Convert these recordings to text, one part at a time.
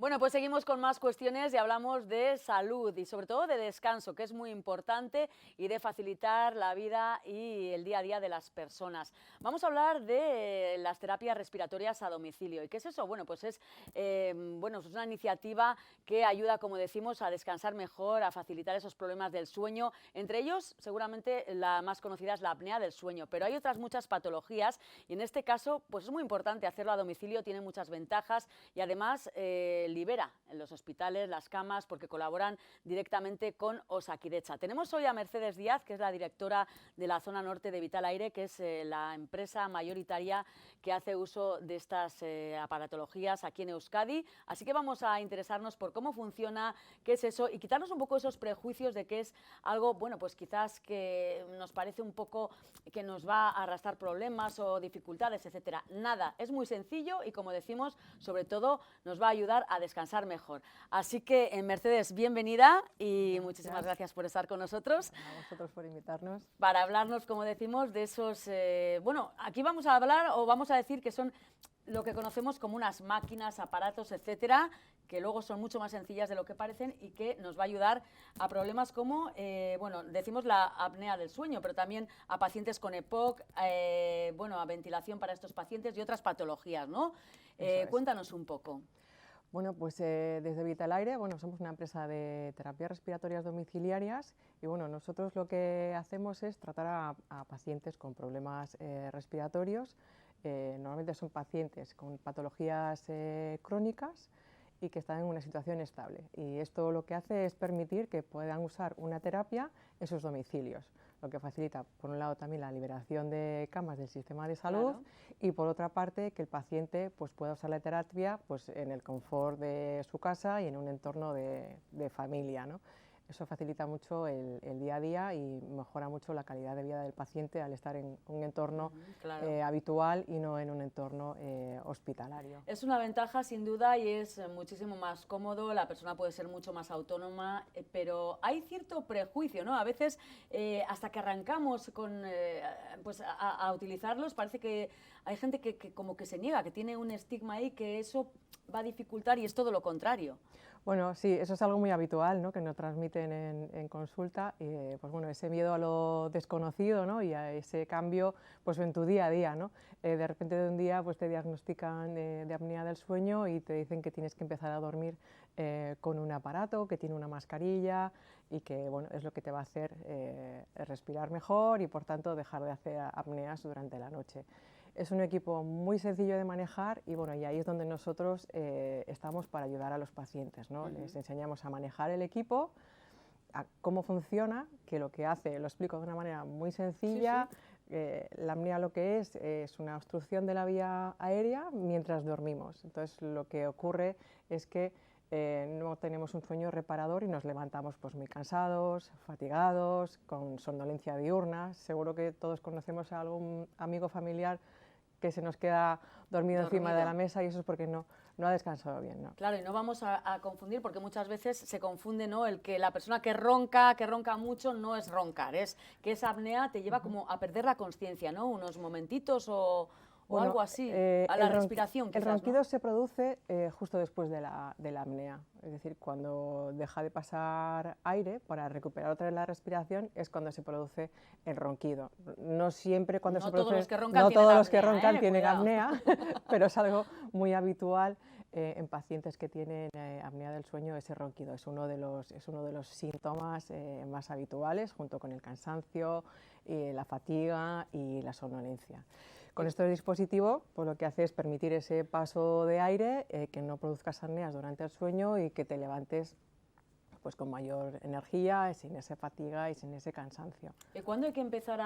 Bueno, pues seguimos con más cuestiones y hablamos de salud y sobre todo de descanso, que es muy importante, y de facilitar la vida y el día a día de las personas. Vamos a hablar de las terapias respiratorias a domicilio. ¿Y qué es eso? Bueno, pues es una iniciativa que ayuda, como decimos, a descansar mejor, a facilitar esos problemas del sueño. Entre ellos, seguramente la más conocida es la apnea del sueño, pero hay otras muchas patologías y en este caso pues es muy importante hacerlo a domicilio, tiene muchas ventajas y además libera en los hospitales las camas porque colaboran directamente con Osakidetza. Tenemos hoy a Mercedes Díaz, que es la directora de la zona norte de Vitalaire, que es la empresa mayoritaria que hace uso de estas aparatologías aquí en Euskadi. Así que vamos a interesarnos por cómo funciona, qué es eso y quitarnos un poco esos prejuicios de que es algo, bueno, pues quizás que nos parece un poco que nos va a arrastrar problemas o dificultades, etcétera. Nada, es muy sencillo y, como decimos, sobre todo nos va a ayudar a descansar mejor. Así que, Mercedes, bienvenida y muchísimas gracias por estar con nosotros. A vosotros por invitarnos. Para hablarnos, como decimos, de esos... bueno, aquí vamos a hablar o vamos a decir que son lo que conocemos como unas máquinas, aparatos, etcétera, que luego son mucho más sencillas de lo que parecen y que nos va a ayudar a problemas como, bueno, decimos la apnea del sueño, pero también a pacientes con EPOC, bueno, a ventilación para estos pacientes y otras patologías, ¿no? Cuéntanos un poco. Bueno, pues desde Vitalaire, bueno, somos una empresa de terapias respiratorias domiciliarias y bueno, nosotros lo que hacemos es tratar a pacientes con problemas respiratorios. Normalmente son pacientes con patologías crónicas y que están en una situación estable. Y esto lo que hace es permitir que puedan usar una terapia en sus domicilios, lo que facilita, por un lado, también la liberación de camas del sistema de salud, claro, y por otra parte, que el paciente pues, pueda usar la terapia pues, en el confort de su casa y en un entorno de familia, ¿no? Eso facilita mucho el día a día y mejora mucho la calidad de vida del paciente al estar en un entorno claro, habitual y no en un entorno hospitalario. Es una ventaja sin duda y es muchísimo más cómodo, la persona puede ser mucho más autónoma, pero hay cierto prejuicio, ¿no? A veces hasta que arrancamos con, pues a utilizarlos parece que hay gente que como que se niega, que tiene un estigma ahí, que eso va a dificultar y es todo lo contrario. Bueno, sí, eso es algo muy habitual, ¿no?, que nos transmiten en consulta, pues bueno, ese miedo a lo desconocido, ¿no?, y a ese cambio pues en tu día a día, ¿no? De repente de un día pues te diagnostican de apnea del sueño y te dicen que tienes que empezar a dormir con un aparato, que tiene una mascarilla y que bueno, es lo que te va a hacer respirar mejor y por tanto dejar de hacer apneas durante la noche. Es un equipo muy sencillo de manejar y, bueno, y ahí es donde nosotros estamos para ayudar a los pacientes, ¿no? Les enseñamos a manejar el equipo, a cómo funciona, que lo que hace, lo explico de una manera muy sencilla. Sí. La apnea lo que es una obstrucción de la vía aérea mientras dormimos. Entonces lo que ocurre es que no tenemos un sueño reparador y nos levantamos pues, muy cansados, fatigados, con somnolencia diurna. Seguro que todos conocemos a algún amigo familiar que se nos queda dormido encima de la mesa y eso es porque no ha descansado bien, ¿no? Claro, y no vamos a confundir porque muchas veces se confunde, ¿no?, el que la persona que ronca mucho no es roncar, es que esa apnea te lleva como a perder la consciencia, ¿no?, unos momentitos o bueno, algo así, a la respiración quizás, el ronquido, ¿no?, se produce justo después de la apnea, es decir, cuando deja de pasar aire para recuperar otra vez la respiración es cuando se produce el ronquido. No siempre cuando se produce... No todos los que roncan tienen apnea, pero es algo muy habitual en pacientes que tienen apnea del sueño. Ese ronquido es uno de los síntomas más habituales, junto con el cansancio, la fatiga y la somnolencia. Con este dispositivo pues lo que hace es permitir ese paso de aire, que no produzcas apneas durante el sueño y que te levantes pues con mayor energía, sin esa fatiga y sin ese cansancio. ¿Cuándo hay que empezar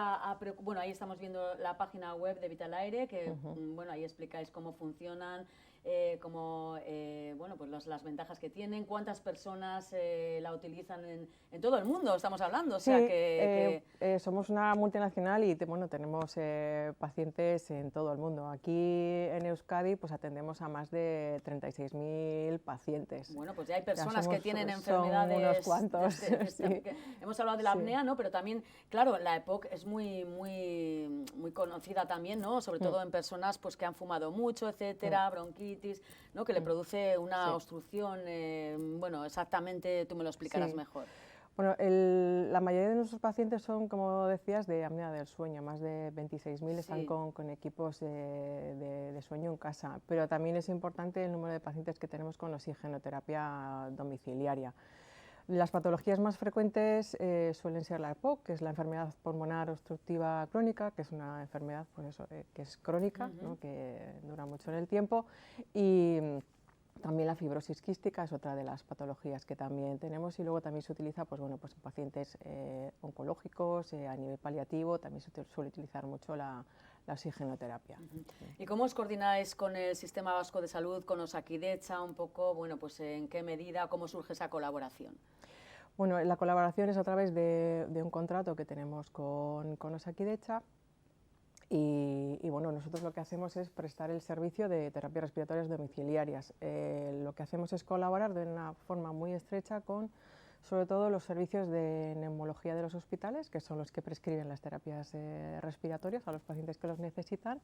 bueno, ahí estamos viendo la página web de Vitalaire, que bueno, ahí explicáis cómo funcionan, bueno, pues las ventajas que tienen, cuántas personas la utilizan en todo el mundo, estamos hablando, o sea sí, somos una multinacional y bueno, tenemos pacientes en todo el mundo. Aquí en Euskadi pues atendemos a más de 36.000 pacientes. Bueno, pues ya hay personas que tienen enfermedades. Unos cuantos. Sí. Hemos hablado de la apnea, ¿no?, pero también, claro, la EPOC es muy conocida también, ¿no?, sobre todo en personas pues que han fumado mucho, etcétera, bronquitis. sinusitis, ¿no? Que le produce una Sí. obstrucción, bueno, exactamente tú me lo explicarás Sí. mejor. Bueno, la mayoría de nuestros pacientes son, como decías, de apnea del sueño. Más de 26.000 están Sí. con equipos de sueño en casa, pero también es importante el número de pacientes que tenemos con oxigenoterapia domiciliaria. Las patologías más frecuentes suelen ser la EPOC, que es la enfermedad pulmonar obstructiva crónica, que es una enfermedad pues eso, que es crónica, ¿no? Que dura mucho en el tiempo, y también la fibrosis quística es otra de las patologías que también tenemos, y luego también se utiliza pues, bueno, pues en pacientes oncológicos, a nivel paliativo, también se suele utilizar mucho la oxigenoterapia. ¿Y cómo os coordináis con el Sistema Vasco de Salud, con Osakidetza, un poco, bueno, pues en qué medida, cómo surge esa colaboración? Bueno, la colaboración es a través de un contrato que tenemos con Osakidetza. Y bueno, nosotros lo que hacemos es prestar el servicio de terapias respiratorias domiciliarias. Lo que hacemos es colaborar de una forma muy estrecha con, sobre todo, los servicios de neumología de los hospitales, que son los que prescriben las terapias respiratorias a los pacientes que los necesitan,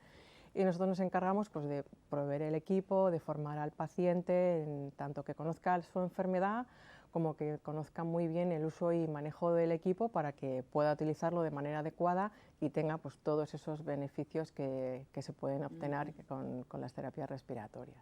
y nosotros nos encargamos pues, de proveer el equipo, de formar al paciente, en tanto que conozca su enfermedad, como que conozca muy bien el uso y manejo del equipo para que pueda utilizarlo de manera adecuada y tenga pues, todos esos beneficios que se pueden obtener con las terapias respiratorias.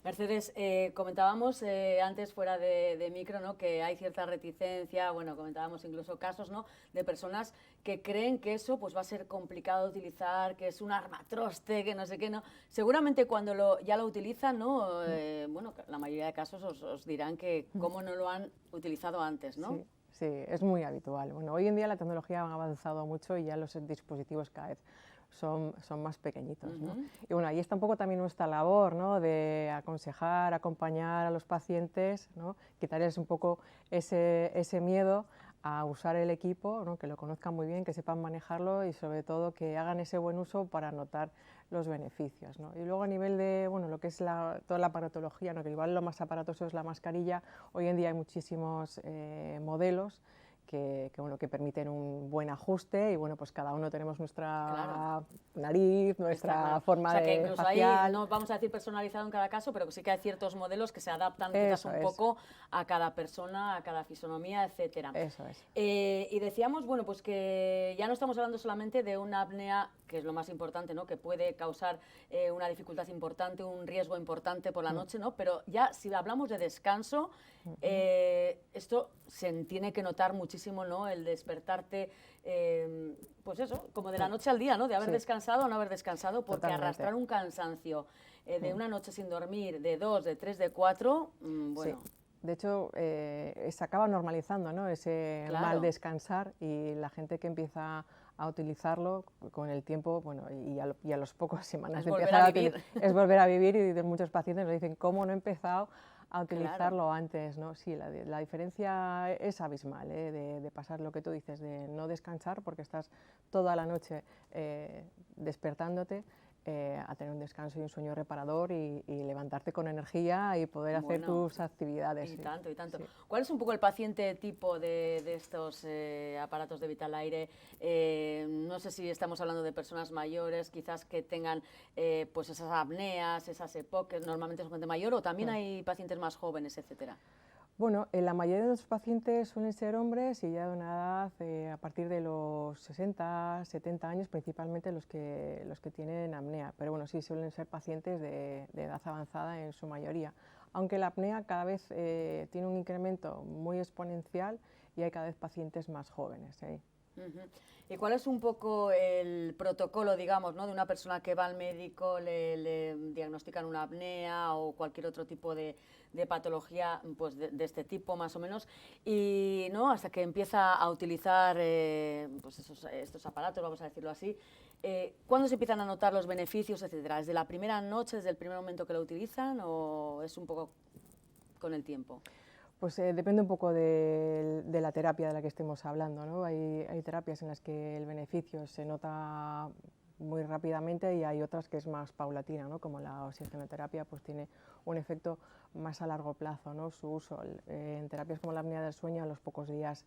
Mercedes, comentábamos antes fuera de micro, ¿no? Que hay cierta reticencia, bueno, comentábamos incluso casos, ¿no? De personas que creen que eso pues, va a ser complicado de utilizar, que es un armatroste, que no sé qué, ¿no? Seguramente cuando ya lo utilizan, ¿no? Bueno, la mayoría de casos os dirán que cómo no lo han utilizado antes, ¿no? Sí. Sí, es muy habitual. Bueno, hoy en día la tecnología ha avanzado mucho y ya los dispositivos cada vez son más pequeñitos, ¿no? Y bueno, ahí está un poco también nuestra labor, ¿no? De aconsejar, acompañar a los pacientes, ¿no? Quitarles un poco ese miedo a usar el equipo, ¿no? Que lo conozcan muy bien, que sepan manejarlo y sobre todo que hagan ese buen uso para notar los beneficios, ¿no? Y luego a nivel de bueno, lo que es toda la aparatología, ¿no? Que igual lo más aparatoso es la mascarilla. Hoy en día hay muchísimos modelos bueno, que permiten un buen ajuste y bueno, pues cada uno tenemos nuestra nariz, nuestra forma o sea, que de incluso facial. ahí no vamos a decir personalizado en cada caso, pero sí que hay ciertos modelos que se adaptan quizás Eso un es. poco a cada persona, a cada fisonomía, etcétera. Eso es. Y decíamos, bueno, pues que ya no estamos hablando solamente de una apnea, que es lo más importante, ¿no? Que puede causar una dificultad importante, un riesgo importante por la noche, ¿no? Pero ya si hablamos de descanso, esto se tiene que notar muchísimo, ¿no? El despertarte, pues eso, como de la noche al día, ¿no? De haber descansado o no haber descansado, porque Totalmente. arrastrar un cansancio de una noche sin dormir, de 2, de 3, de 4, bueno. Sí. De hecho, se acaba normalizando, ¿no? Ese mal descansar, y la gente que empieza a utilizarlo con el tiempo, bueno, y a los pocas semanas de empezar a utilizar, es volver a vivir, y muchos pacientes nos dicen, ¿cómo no he empezado a utilizarlo antes, ¿no? Sí, la diferencia es abismal, de pasar lo que tú dices, de no descansar porque estás toda la noche despertándote, a tener un descanso y un sueño reparador y levantarte con energía y poder hacer tus actividades. Y sí. tanto, y tanto. Sí. ¿Cuál es un poco el paciente tipo de estos aparatos de vital aire? No sé si estamos hablando de personas mayores, quizás que tengan pues esas apneas, esas EPOC, que normalmente son gente mayor, o también hay pacientes más jóvenes, etcétera. Bueno, la mayoría de los pacientes suelen ser hombres y ya de una edad a partir de los 60, 70 años, principalmente los que tienen apnea. Pero bueno, sí suelen ser pacientes de edad avanzada en su mayoría. Aunque la apnea cada vez tiene un incremento muy exponencial y hay cada vez pacientes más jóvenes. ¿Y cuál es un poco el protocolo, digamos, ¿no? De una persona que va al médico, le diagnostican una apnea o cualquier otro tipo de patología pues de este tipo, más o menos, y ¿no? Hasta que empieza a utilizar pues estos aparatos, vamos a decirlo así? ¿Cuándo se empiezan a notar los beneficios, etcétera? ¿Desde la primera noche, desde el primer momento que lo utilizan, o es un poco con el tiempo? Pues depende un poco de la terapia de la que estemos hablando, ¿no? Hay terapias en las que el beneficio se nota muy rápidamente, y hay otras que es más paulatina, ¿no? Como la oxigenoterapia, pues tiene un efecto más a largo plazo, ¿no? Su uso en terapias como la apnea del sueño, a los pocos días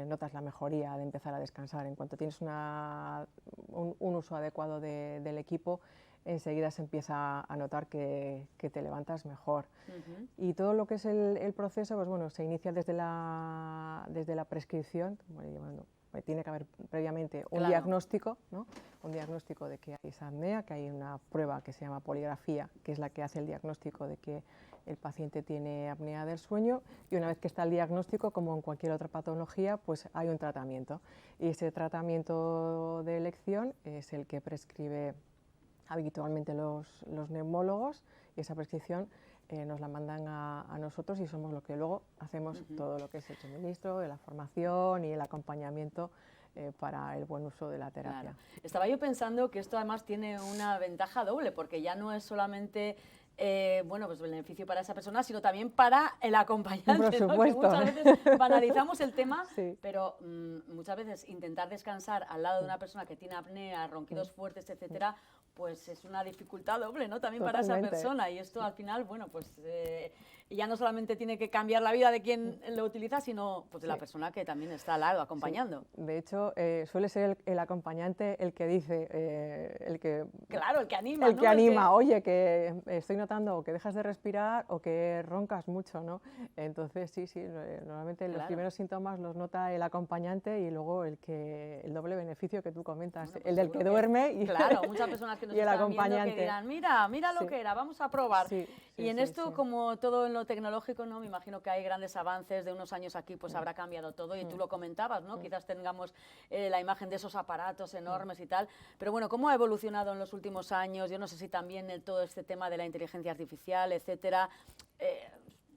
notas la mejoría de empezar a descansar. En cuanto tienes un uso adecuado del equipo, enseguida se empieza a notar que te levantas mejor. Y todo lo que es el proceso, pues bueno, se inicia desde la prescripción. Bueno, tiene que haber previamente un diagnóstico, ¿no? Un diagnóstico de que hay esa apnea, que hay una prueba que se llama poligrafía, que es la que hace el diagnóstico de que el paciente tiene apnea del sueño, y una vez que está el diagnóstico, como en cualquier otra patología, pues hay un tratamiento, y ese tratamiento de elección es el que prescribe habitualmente los neumólogos, y esa prescripción nos la mandan a nosotros, y somos los que luego hacemos todo lo que es el suministro, de la formación y el acompañamiento para el buen uso de la terapia. Claro. Estaba yo pensando que esto además tiene una ventaja doble, porque ya no es solamente bueno, pues beneficio para esa persona, sino también para el acompañante, por supuesto, ¿no? Que muchas veces banalizamos el tema, sí. pero muchas veces intentar descansar al lado de una persona que tiene apnea, ronquidos fuertes, etcétera, pues es una dificultad doble, ¿no? También para esa persona, y esto al final, bueno, pues ya no solamente tiene que cambiar la vida de quien lo utiliza, sino pues de la persona que también está al lado acompañando. Sí. De hecho, suele ser el acompañante el que dice, claro, el que anima, el que anima, oye, que estoy notando que dejas de respirar o que roncas mucho, ¿no? Entonces, sí, normalmente los primeros síntomas los nota el acompañante, y luego el doble beneficio que tú comentas, bueno, pues el del que duerme y, claro, muchas personas que nos están acompañante. Viendo que dirán, mira lo que era, vamos a probar. Y en esto, como todo en lo tecnológico, ¿no? Me imagino que hay grandes avances, de unos años aquí pues habrá cambiado todo, y tú lo comentabas, ¿no? Quizás tengamos la imagen de esos aparatos enormes y tal, pero bueno, ¿cómo ha evolucionado en los últimos años? Yo no sé si también todo este tema de la inteligencia artificial, etcétera,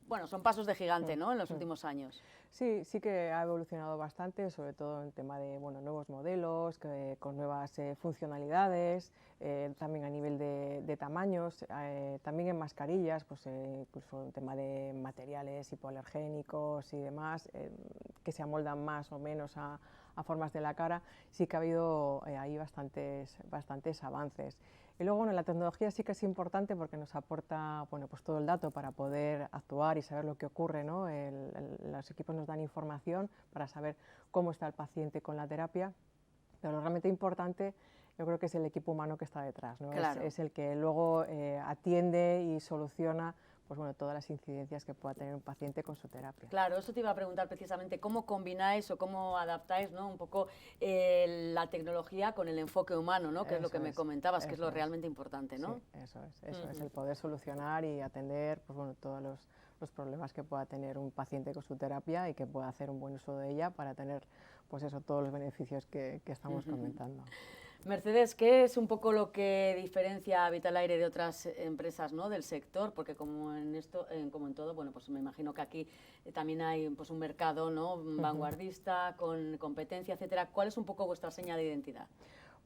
bueno, son pasos de gigante, ¿no? En los últimos años. Sí, sí que ha evolucionado bastante, sobre todo en el tema de nuevos modelos, con nuevas funcionalidades, también a nivel de tamaños, también en mascarillas, pues incluso en tema de materiales hipoalergénicos y demás, que se amoldan más o menos a formas de la cara. Sí que ha habido ahí bastantes avances. Y luego, bueno, la tecnología sí que es importante porque nos aporta, bueno, pues todo el dato para poder actuar y saber lo que ocurre, ¿no? Los equipos nos dan información para saber cómo está el paciente con la terapia, pero lo realmente importante, yo creo que es el equipo humano que está detrás, ¿no? Claro. Es el que luego atiende y soluciona, pues bueno, todas las incidencias que pueda tener un paciente con su terapia. Claro, eso te iba a preguntar precisamente, ¿cómo combináis o cómo adaptáis, ¿no? Un poco la tecnología con el enfoque humano, ¿no? Que es lo que me comentabas, que es lo realmente importante, ¿no? Sí, eso es el poder solucionar y atender, pues bueno, todos los problemas que pueda tener un paciente con su terapia, y que pueda hacer un buen uso de ella para tener, pues eso, todos los beneficios que estamos comentando. Mercedes, ¿qué es un poco lo que diferencia a Vitalaire de otras empresas, ¿no? Del sector? Porque como en esto, como en todo, bueno, pues me imagino que aquí también hay pues un mercado, ¿no? Vanguardista, con competencia, etcétera. ¿Cuál es un poco vuestra seña de identidad?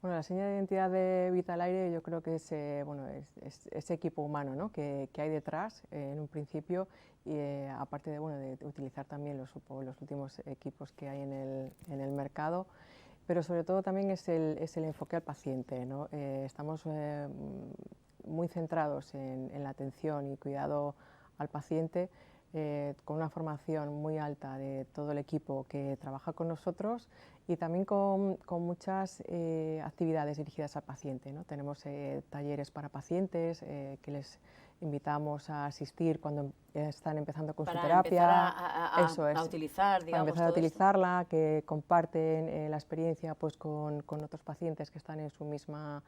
Bueno, la seña de identidad de Vitalaire, yo creo que es ese equipo humano, ¿no? que hay detrás en un principio, y aparte de utilizar también los últimos equipos que hay en el mercado, pero sobre todo también es el enfoque al paciente, ¿no? Estamos muy centrados en la atención y cuidado al paciente, con una formación muy alta de todo el equipo que trabaja con nosotros, y también con muchas actividades dirigidas al paciente, ¿no? Tenemos talleres para pacientes que les invitamos a asistir cuando están empezando con su terapia. A utilizar, digamos, para empezar a utilizarla, que comparten la experiencia pues, con otros pacientes que están en su misma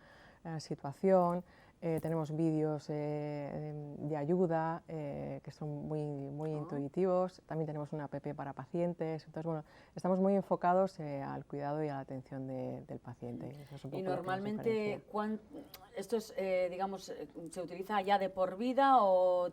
situación. Tenemos vídeos de ayuda que son muy intuitivos. También tenemos una app para pacientes. Entonces, bueno, estamos muy enfocados al cuidado y a la atención del paciente. Eso es un poco y normalmente, ¿esto es, digamos, se utiliza ya de por vida o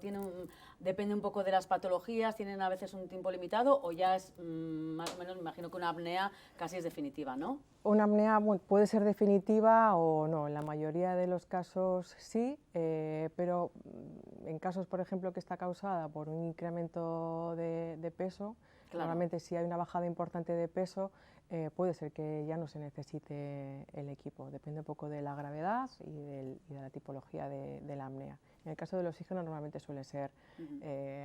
depende un poco de las patologías, tienen a veces un tiempo limitado, o ya es más o menos, me imagino que una apnea casi es definitiva, ¿no? Una apnea puede ser definitiva o no, en la mayoría de los casos sí, pero en casos, por ejemplo, que está causada por un incremento de peso, Claro. Normalmente si hay una bajada importante de peso, puede ser que ya no se necesite el equipo, depende un poco de la gravedad y de la tipología de la apnea. En el caso del oxígeno normalmente suele ser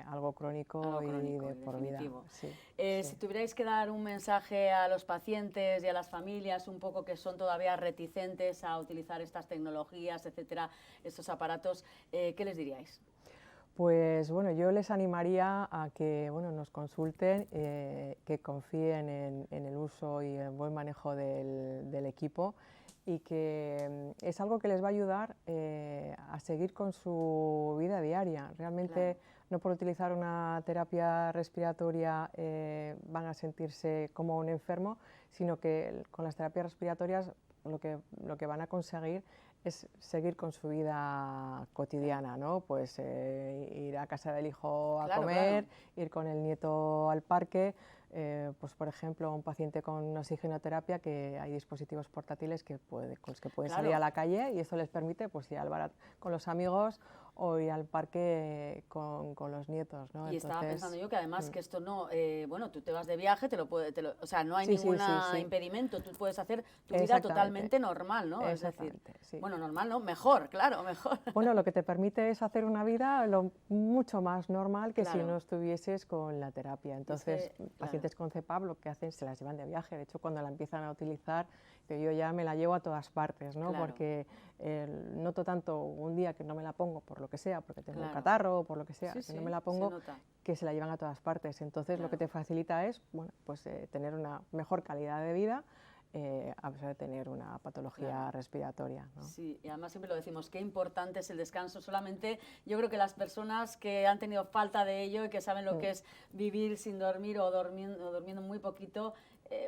algo crónico y de por vida. Sí, sí. Si tuvierais que dar un mensaje a los pacientes y a las familias un poco que son todavía reticentes a utilizar estas tecnologías, etcétera, estos aparatos, ¿qué les diríais? Pues bueno, yo les animaría a que nos consulten, que confíen en el uso y el buen manejo del equipo y que es algo que les va a ayudar a seguir con su vida diaria. Realmente no por utilizar una terapia respiratoria van a sentirse como un enfermo, sino que con las terapias respiratorias lo que van a conseguir es seguir con su vida cotidiana, ¿no? Pues ir a casa del hijo a comer, ir con el nieto al parque, pues por ejemplo un paciente con oxigenoterapia, que hay dispositivos portátiles con los que pueden salir a la calle y esto les permite pues ir al bar con los amigos o ir al parque con los nietos, ¿no? Y estaba pensando yo que además que esto no, bueno, tú te vas de viaje, o sea, no hay ningún impedimento, tú puedes hacer tu vida totalmente normal, ¿no? Es decir, bueno, normal, ¿no? Mejor, claro, mejor. Bueno, lo que te permite es hacer una vida mucho más normal que si no estuvieses con la terapia. Entonces, pacientes con CPAP lo que hacen, se las llevan de viaje. De hecho, cuando la empiezan a utilizar, yo ya me la llevo a todas partes, ¿no? Porque noto tanto un día que no me la pongo por lo que sea, porque tengo un catarro o por lo que sea, que no me la pongo, que se la llevan a todas partes. Entonces, lo que te facilita es, bueno, pues tener una mejor calidad de vida, a pesar de tener una patología respiratoria, ¿no? Sí, y además siempre lo decimos, qué importante es el descanso. Solamente yo creo que las personas que han tenido falta de ello y que saben lo que es vivir sin dormir o durmiendo muy poquito,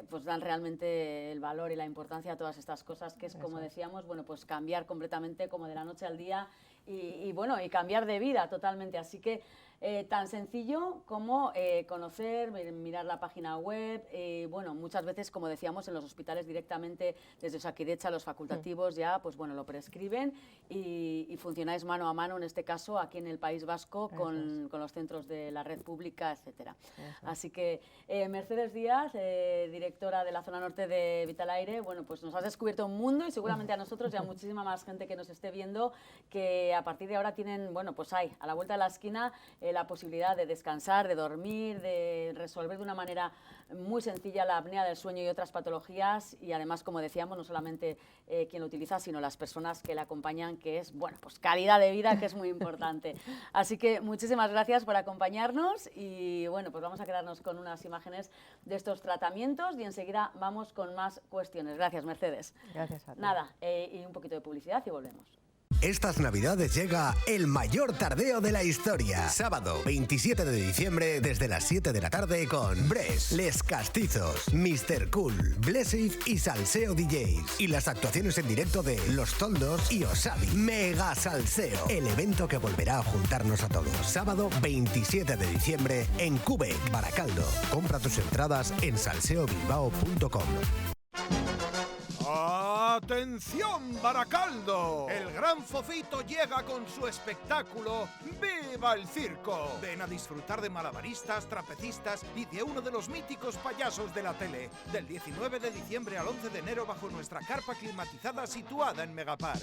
pues dan realmente el valor y la importancia a todas estas cosas, que es, como decíamos, bueno, pues cambiar completamente como de la noche al día y bueno, y cambiar de vida totalmente. Así que tan sencillo como conocer, mirar la página web, bueno, muchas veces, como decíamos, en los hospitales directamente desde Osakidetza, los facultativos ya, pues bueno, lo prescriben y funcionáis mano a mano, en este caso, aquí en el País Vasco, con los centros de la red pública, etcétera. Así que, Mercedes Díaz, directora de la zona norte de Vitalaire, bueno, pues nos has descubierto un mundo y seguramente a nosotros y a muchísima más gente que nos esté viendo, que a partir de ahora tienen, bueno, pues hay a la vuelta de la esquina la posibilidad de descansar, de dormir, de resolver de una manera muy sencilla la apnea del sueño y otras patologías, y además, como decíamos, no solamente quien lo utiliza, sino las personas que le acompañan, que es, bueno, pues calidad de vida, que es muy importante. Así que muchísimas gracias por acompañarnos y, bueno, pues vamos a quedarnos con unas imágenes de estos tratamientos y enseguida vamos con más cuestiones. Gracias, Mercedes. Gracias a ti. Nada, y un poquito de publicidad y volvemos. Estas navidades llega el mayor tardeo de la historia. Sábado 27 de diciembre desde las 7 de la tarde con Bres, Les Castizos, Mr. Cool, Blessive y Salseo DJs. Y las actuaciones en directo de Los Toldos y Osabi. Mega Salseo, el evento que volverá a juntarnos a todos. Sábado 27 de diciembre en Quebec, Baracaldo. Compra tus entradas en salseobilbao.com. ¡Atención, Baracaldo! El Gran Fofito llega con su espectáculo ¡Viva el Circo! Ven a disfrutar de malabaristas, trapecistas y de uno de los míticos payasos de la tele. Del 19 de diciembre al 11 de enero bajo nuestra carpa climatizada situada en Megapark.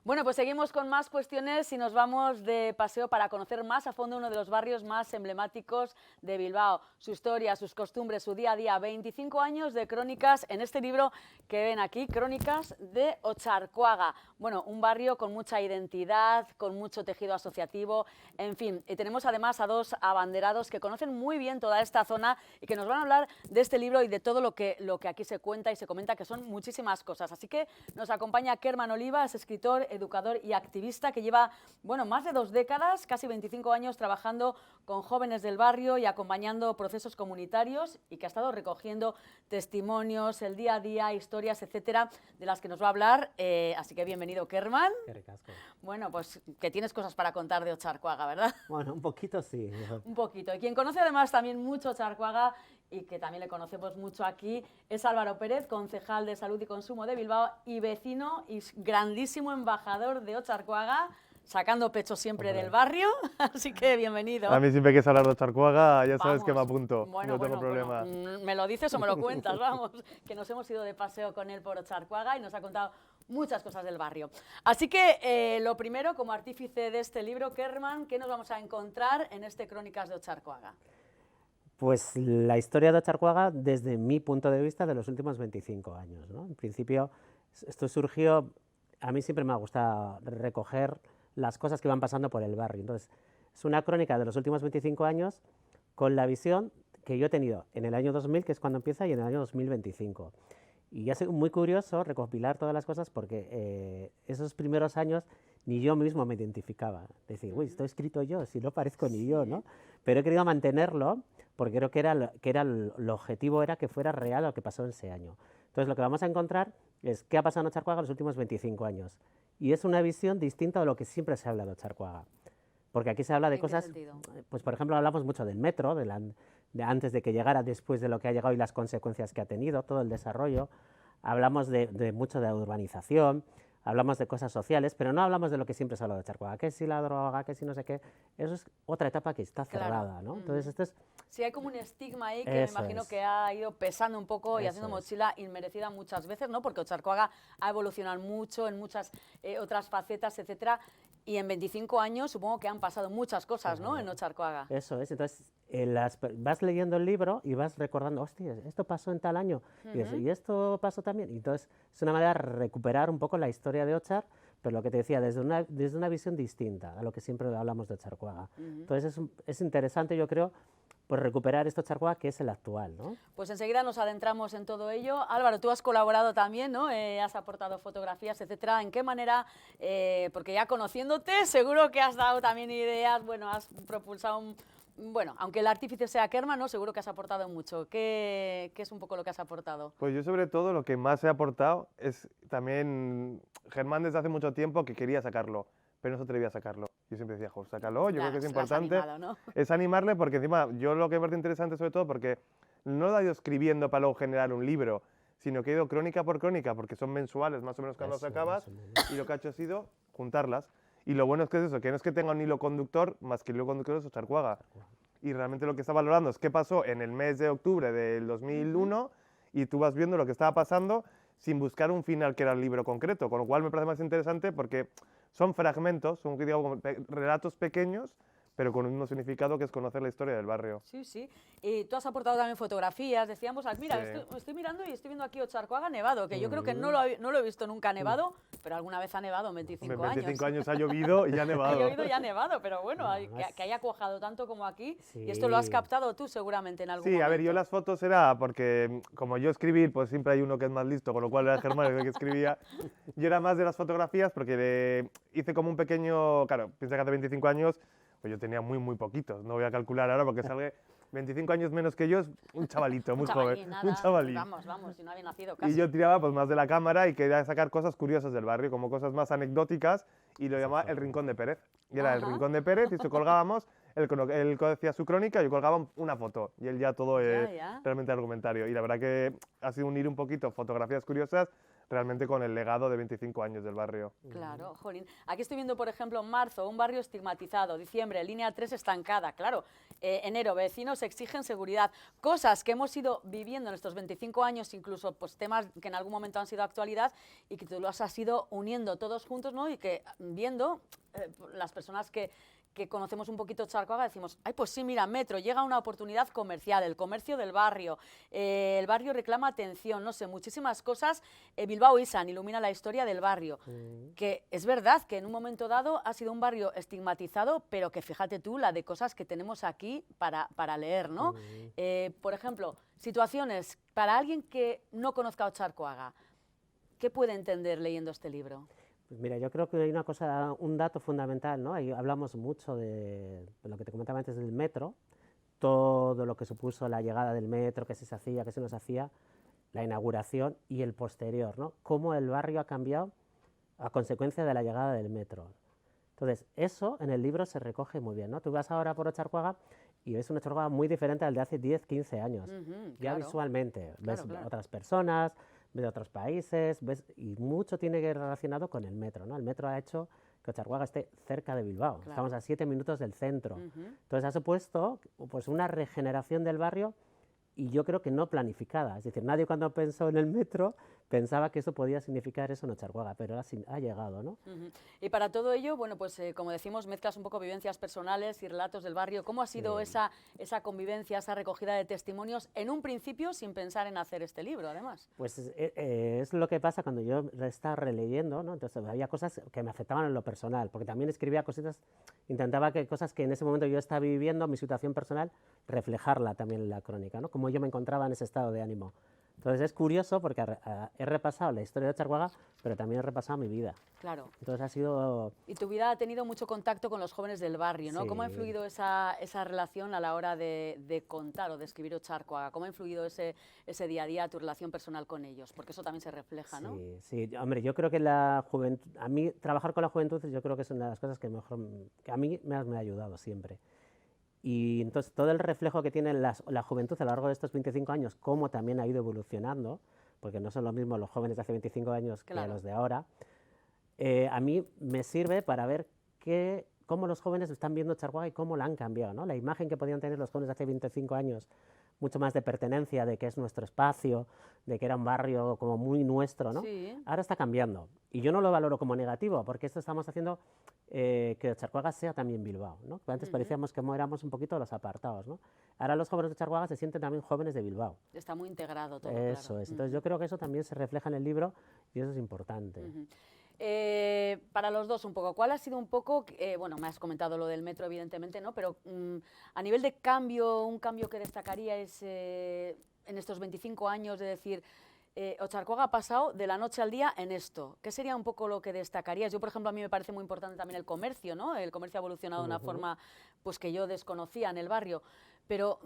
Bueno, pues seguimos con más cuestiones y nos vamos de paseo para conocer más a fondo uno de los barrios más emblemáticos de Bilbao. Su historia, sus costumbres, su día a día. 25 años de crónicas en este libro que ven aquí, Crónicas de Otxarkoaga. Bueno, un barrio con mucha identidad, con mucho tejido asociativo, en fin. Y tenemos además a dos abanderados que conocen muy bien toda esta zona y que nos van a hablar de este libro y de todo lo que aquí se cuenta y se comenta, que son muchísimas cosas. Así que nos acompaña Kerman Oliva, es escritor, educador y activista que lleva, bueno, más de 2 décadas, casi 25 años trabajando con jóvenes del barrio y acompañando procesos comunitarios y que ha estado recogiendo testimonios, el día a día, historias, etcétera, de las que nos va a hablar. Así que bienvenido, Kerman. Qué ricasco. Bueno, pues que tienes cosas para contar de Otxarkoaga, ¿verdad? Bueno, un poquito sí. Un poquito. Y quien conoce además también mucho Otxarkoaga y que también le conocemos mucho aquí, es Álvaro Pérez, concejal de Salud y Consumo de Bilbao y vecino y grandísimo embajador de Otxarkoaga. sacando pecho siempre del barrio, así que bienvenido. A mí siempre que es hablar de Ocharcoaga, ya sabes Vamos. que me apunto, Bueno, no tengo bueno, problema. ¿me lo dices o me lo cuentas? Vamos, que nos hemos ido de paseo con él por Ocharcoaga y nos ha contado muchas cosas del barrio. Así que lo primero, como artífice de este libro, Kerman, ¿qué nos vamos a encontrar en este Crónicas de Ocharcoaga? Pues la historia de Ocharcoaga desde mi punto de vista de los últimos 25 años, ¿no? En principio, esto surgió, a mí siempre me ha gustado recoger las cosas que van pasando por el barrio. Entonces, es una crónica de los últimos 25 años con la visión que yo he tenido en el año 2000, que es cuando empieza, y en el año 2025. Y ha sido muy curioso recopilar todas las cosas porque esos primeros años ni yo mismo me identificaba. Decir, uy, estoy escrito yo, si no parezco ni yo, ¿no? Pero he querido mantenerlo porque creo que el objetivo era que fuera real lo que pasó en ese año. Entonces, lo que vamos a encontrar es qué ha pasado en Ocharcoaga en los últimos 25 años. Y es una visión distinta de lo que siempre se habla de Ocharcoaga. Porque aquí se habla de cosas, pues por ejemplo, hablamos mucho del metro, de antes de que llegara, después de lo que ha llegado y las consecuencias que ha tenido, todo el desarrollo. Hablamos mucho de la urbanización, hablamos de cosas sociales, pero no hablamos de lo que siempre se habla de Ocharcoaga, que si la droga, que si no sé qué. Eso es otra etapa que está cerrada, ¿no? Entonces, esto es... Sí, hay como un estigma ahí que me imagino que ha ido pesando un poco y haciendo mochila inmerecida muchas veces, ¿no? Porque Ocharcoaga ha evolucionado mucho en muchas otras facetas, etcétera, y en 25 años supongo que han pasado muchas cosas, ¿no? En Ocharcoaga. Eso es, entonces vas leyendo el libro y vas recordando, hostia, esto pasó en tal año, y esto pasó también. Y entonces es una manera de recuperar un poco la historia de Ochar, pero lo que te decía, desde una visión distinta a lo que siempre hablamos de Ocharcoaga. Entonces es interesante, yo creo, pues recuperar este Ocharcoaga que es el actual, ¿no? Pues enseguida nos adentramos en todo ello. Álvaro, tú has colaborado también, ¿no? Has aportado fotografías, etcétera. ¿En qué manera? Porque ya conociéndote, seguro que has dado también ideas, bueno, has propulsado bueno, aunque el artífice sea Kerman, ¿no? Seguro que has aportado mucho. ¿Qué es un poco lo que has aportado? Pues yo sobre todo lo que más he aportado es también Germán desde hace mucho tiempo que quería sacarlo, pero no se atrevía a sacarlo. Yo siempre decía, jo, sácalo, yo creo que es importante. Animado, ¿no? Es animarle porque encima yo lo que me parece interesante sobre todo porque no lo he ido escribiendo para luego generar un libro, sino que he ido crónica por crónica porque son mensuales más o menos cuando sacabas y lo que ha hecho ha sido juntarlas. Y lo bueno es que es eso, que no es que tenga un hilo conductor, más que el hilo conductor es Ocharcoaga. Y realmente lo que está valorando es qué pasó en el mes de octubre del 2001 y tú vas viendo lo que estaba pasando sin buscar un final que era el libro concreto, con lo cual me parece más interesante porque son fragmentos, son digamos, relatos pequeños, pero con un mismo significado que es conocer la historia del barrio. Sí, sí. Y tú has aportado también fotografías, decíamos, mira, estoy mirando y estoy viendo aquí Ocharcoaga nevado, que yo creo que no lo he visto nunca nevado, pero alguna vez ha nevado en 25 años. En 25 años ha llovido y ha nevado. Ha llovido y ha nevado, pero bueno, que haya cuajado tanto como aquí, y esto lo has captado tú seguramente en algún momento. Sí, a ver, yo las fotos era porque, como yo escribir, pues siempre hay uno que es más listo, con lo cual era Germán el que escribía. Yo era más de las fotografías porque hice como un pequeño, claro, piensa que hace 25 años, pues yo tenía muy poquitos, no voy a calcular ahora porque salga 25 años menos que yo, es un chavalito, muy joven, un chavalín. Vamos, si no había nacido casi. Y yo tiraba pues más de la cámara y quería sacar cosas curiosas del barrio, como cosas más anecdóticas, y lo llamaba El Rincón de Pérez. Y era El Rincón de Pérez y esto colgábamos, él decía su crónica y yo colgaba una foto, y él ya todo realmente argumentario. Y la verdad que ha sido unir un poquito fotografías curiosas realmente con el legado de 25 años del barrio. Claro, jolín. Aquí estoy viendo, por ejemplo, marzo, un barrio estigmatizado, diciembre, línea 3 estancada, claro, enero, vecinos exigen seguridad, cosas que hemos ido viviendo en estos 25 años, incluso pues temas que en algún momento han sido actualidad y que tú los has ido uniendo todos juntos, ¿no? Y que viendo las personas que conocemos un poquito Ocharcoaga, decimos, ay, pues sí, mira, metro, llega una oportunidad comercial, el comercio del barrio, el barrio reclama atención, no sé, muchísimas cosas. Bilbao Izan ilumina la historia del barrio, que es verdad que en un momento dado ha sido un barrio estigmatizado, pero que fíjate tú la de cosas que tenemos aquí para leer, ¿no? Por ejemplo, situaciones para alguien que no conozca Ocharcoaga, ¿qué puede entender leyendo este libro? Pues mira, yo creo que hay una cosa, un dato fundamental, ¿no? Ahí hablamos mucho de lo que te comentaba antes del metro, todo lo que supuso la llegada del metro, qué se hacía, qué se nos hacía, la inauguración y el posterior, ¿no? Cómo el barrio ha cambiado a consecuencia de la llegada del metro. Entonces, eso en el libro se recoge muy bien, ¿no? Tú vas ahora por Ocharcoaga y ves un Ocharcoaga muy diferente al de hace 10, 15 años, ya visualmente. Ves otras personas, de otros países, y mucho tiene que ver relacionado con el metro, ¿no? El metro ha hecho que Otxarkoaga esté cerca de Bilbao. Claro. Estamos a 7 minutos del centro. Ujú. Entonces ha supuesto pues, una regeneración del barrio y yo creo que no planificada. Es decir, nadie cuando pensó en el metro pensaba que eso podía significar eso en Otxarkoaga, pero ha llegado, ¿no? Ujú. Y para todo ello, bueno, pues como decimos, mezclas un poco vivencias personales y relatos del barrio. ¿Cómo ha sido esa convivencia, esa recogida de testimonios, en un principio sin pensar en hacer este libro, además? Pues es lo que pasa cuando yo estaba releyendo, ¿no? Entonces había cosas que me afectaban en lo personal, porque también escribía cositas, intentaba que cosas que en ese momento yo estaba viviendo, mi situación personal, reflejarla también en la crónica, ¿no? Cómo yo me encontraba en ese estado de ánimo. Entonces es curioso porque he repasado la historia de Otxarkoaga, pero también he repasado mi vida. Claro. Entonces ha sido... Y tu vida ha tenido mucho contacto con los jóvenes del barrio, ¿no? ¿Cómo ha Sí. influido esa relación a la hora de contar o de escribir Otxarkoaga? ¿Cómo ha influido ese día a día, tu relación personal con ellos? Porque eso también se refleja, ¿no? Sí, hombre, yo creo que la juventud, a mí trabajar con la juventud yo creo que es una de las cosas que mejor, que a mí me ha ayudado siempre. Y entonces todo el reflejo que tiene la juventud a lo largo de estos 25 años, cómo también ha ido evolucionando, porque no son lo mismo los jóvenes de hace 25 años que los de ahora, a mí me sirve para ver cómo los jóvenes están viendo Otxarkoaga y cómo la han cambiado, ¿no? La imagen que podían tener los jóvenes de hace 25 años, mucho más de pertenencia, de que es nuestro espacio, de que era un barrio como muy nuestro, ¿no? Sí. Ahora está cambiando. Y yo no lo valoro como negativo, porque esto estamos haciendo que Otxarkoaga sea también Bilbao, ¿no? Antes parecíamos que éramos un poquito los apartados, ¿no? Ahora los jóvenes de Otxarkoaga se sienten también jóvenes de Bilbao. Está muy integrado todo, Eso claro. es. Entonces yo creo que eso también se refleja en el libro y eso es importante. Ujú. Para los dos un poco, ¿cuál ha sido un poco, bueno, me has comentado lo del metro evidentemente, ¿no? Pero a nivel de cambio, un cambio que destacaríais en estos 25 años de decir, Otxarkoaga ha pasado de la noche al día en esto. ¿Qué sería un poco lo que destacarías? Yo, por ejemplo, a mí me parece muy importante también el comercio, ¿no? El comercio ha evolucionado de una forma pues, que yo desconocía en el barrio. Pero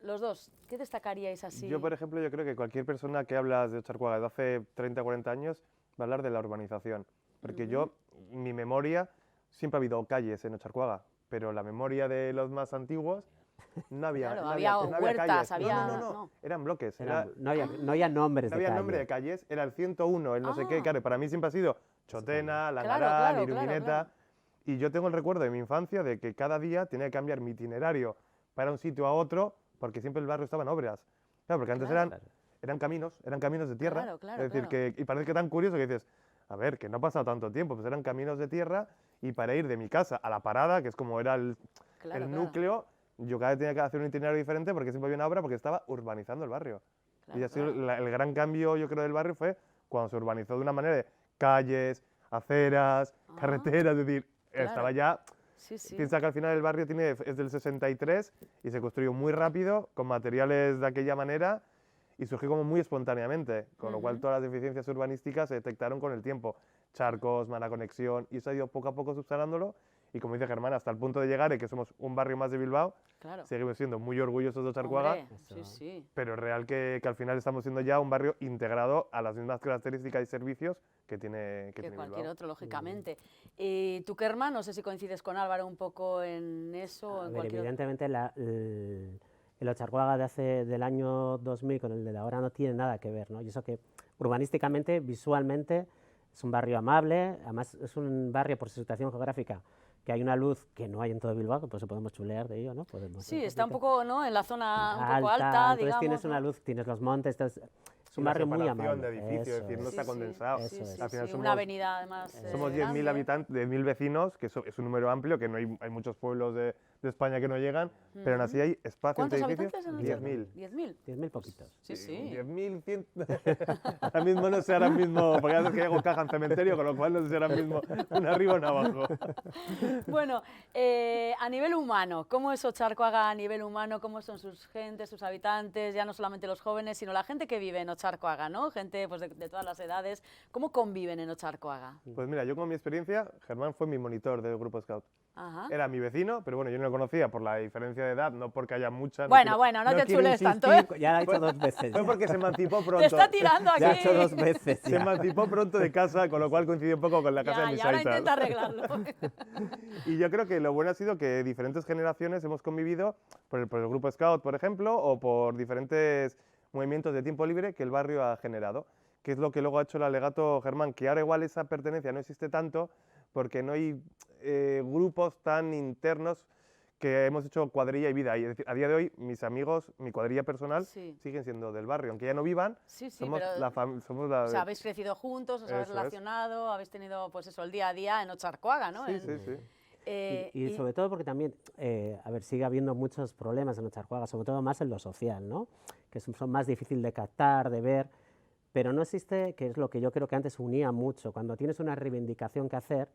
los dos, ¿qué destacaríais así? Yo, por ejemplo, yo creo que cualquier persona que habla de Otxarkoaga de hace 30 o 40 años va a hablar de la urbanización. Porque yo, mi memoria, siempre ha habido calles en Otxarkoaga, pero la memoria de los más antiguos no había, Claro, no había no huertas, calles. había... No, eran bloques. No había nombres no de había calle. nombre de calles, era el 101, el no sé qué. Claro, para mí siempre ha sido Chotena, Langarán, claro, Irubineta. claro. Y yo tengo el recuerdo de mi infancia de que cada día tenía que cambiar mi itinerario para un sitio a otro, porque siempre el barrio estaba en obras. Claro, porque antes eran caminos de tierra. Claro, es decir, y parece que tan curioso que dices, a ver, que no ha pasado tanto tiempo, pues eran caminos de tierra y para ir de mi casa a la parada, que es como era el núcleo, yo cada vez tenía que hacer un itinerario diferente porque siempre había una obra porque estaba urbanizando el barrio. Y así el gran cambio, yo creo, del barrio fue cuando se urbanizó de una manera de calles, aceras, carreteras, es decir, estaba ya... Sí. Piensa que al final el barrio es del 63 y se construyó muy rápido, con materiales de aquella manera, y surgió como muy espontáneamente, con lo cual todas las deficiencias urbanísticas se detectaron con el tiempo. Charcos, mala conexión, y eso ha ido poco a poco subsanándolo, y como dice Germán, hasta el punto de llegar en que somos un barrio más de Bilbao, seguimos siendo muy orgullosos de Otxarkoaga, pero es real que al final estamos siendo ya un barrio integrado a las mismas características y servicios que tiene cualquier Bilbao. otro, lógicamente. ¿Y tú, Kerman, no sé si coincides con Álvaro un poco en eso? Evidentemente el Otxarkoaga del año 2000 con el de ahora no tiene nada que ver, ¿no? Y eso que urbanísticamente, visualmente, es un barrio amable, además es un barrio por su situación geográfica, que hay una luz que no hay en todo Bilbao, que por eso podemos chulear de ello, ¿no? Sí, está un poco, ¿no?, en la zona un poco alta, entonces digamos. tienes una luz, tienes los montes, entonces, es un barrio muy amable. De edificios, es decir, no está condensado. Al final somos una avenida, además. Somos 10.000 habitantes, 10.000 vecinos, que es un número amplio, que no hay muchos pueblos de España que no llegan, pero aún así hay espacio entre edificios. ¿Cuántos habitantes en 10.000? 10.000 poquitos. Sí. 10.100. Ahora mismo no sé, porque a veces que hago caja en cementerio, con lo cual no sé si ahora mismo una arriba o una abajo. Bueno, a nivel humano, ¿cómo es Otxarkoaga a nivel humano? ¿Cómo son sus gentes, sus habitantes? Ya no solamente los jóvenes, sino la gente que vive en Otxarkoaga, ¿no? Gente pues, de todas las edades. ¿Cómo conviven en Otxarkoaga? Pues mira, yo con mi experiencia, Germán fue mi monitor del grupo Scout. Ajá. Era mi vecino, pero bueno, yo no lo conocía por la diferencia de edad, no porque haya mucha... Bueno, no te chules tanto, ¿eh? Ya lo ha hecho 2 veces. Fue porque se emancipó pronto. Te está tirando aquí. Ya ha hecho 2 veces. Se emancipó pronto de casa, con lo cual coincidió un poco con la casa de mis ahora aitas. intenta arreglarlo. Y yo creo que lo bueno ha sido que diferentes generaciones hemos convivido por el grupo Scout, por ejemplo, o por diferentes movimientos de tiempo libre que el barrio ha generado, que es lo que luego ha hecho el alegato Germán, que ahora igual esa pertenencia no existe tanto, porque no hay grupos tan internos que hemos hecho cuadrilla y vida. Y es decir, a día de hoy, mis amigos, mi cuadrilla personal, Sí. siguen siendo del barrio. Aunque ya no vivan, Sí, somos pero, somos o sea, habéis crecido juntos, os habéis Eso es. relacionado, habéis tenido, pues eso, el día a día en Otxarkoaga, ¿no? Sí, En- sí, sí. Y sobre todo porque también, a ver, sigue habiendo muchos problemas en Otxarkoaga, sobre todo más en lo social, ¿no? Que son más difíciles de captar, de ver, pero no existe, que es lo que yo creo que antes unía mucho, cuando tienes una reivindicación que hacer,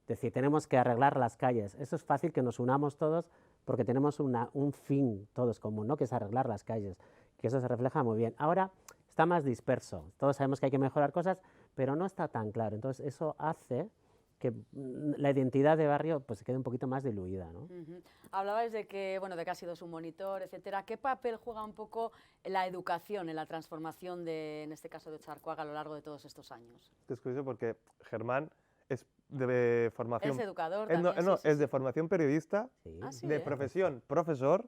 decir, tenemos que arreglar las calles. Eso es fácil que nos unamos todos porque tenemos un fin todos común, ¿no? Que es arreglar las calles, que eso se refleja muy bien. Ahora está más disperso, todos sabemos que hay que mejorar cosas, pero no está tan claro. Entonces eso hace que la identidad de barrio pues se quede un poquito más diluida, ¿no? Ujú. Hablabais de que, bueno, de que ha sido su monitor, etcétera. ¿Qué papel juega un poco la educación en la transformación de, en este caso, de Otxarkoaga a lo largo de todos estos años? Es curioso porque Germán es de formación... Es educador es, no, también, no, sí, sí, es sí. de formación periodista, Sí. Ah, sí, de ¿eh? profesión profesor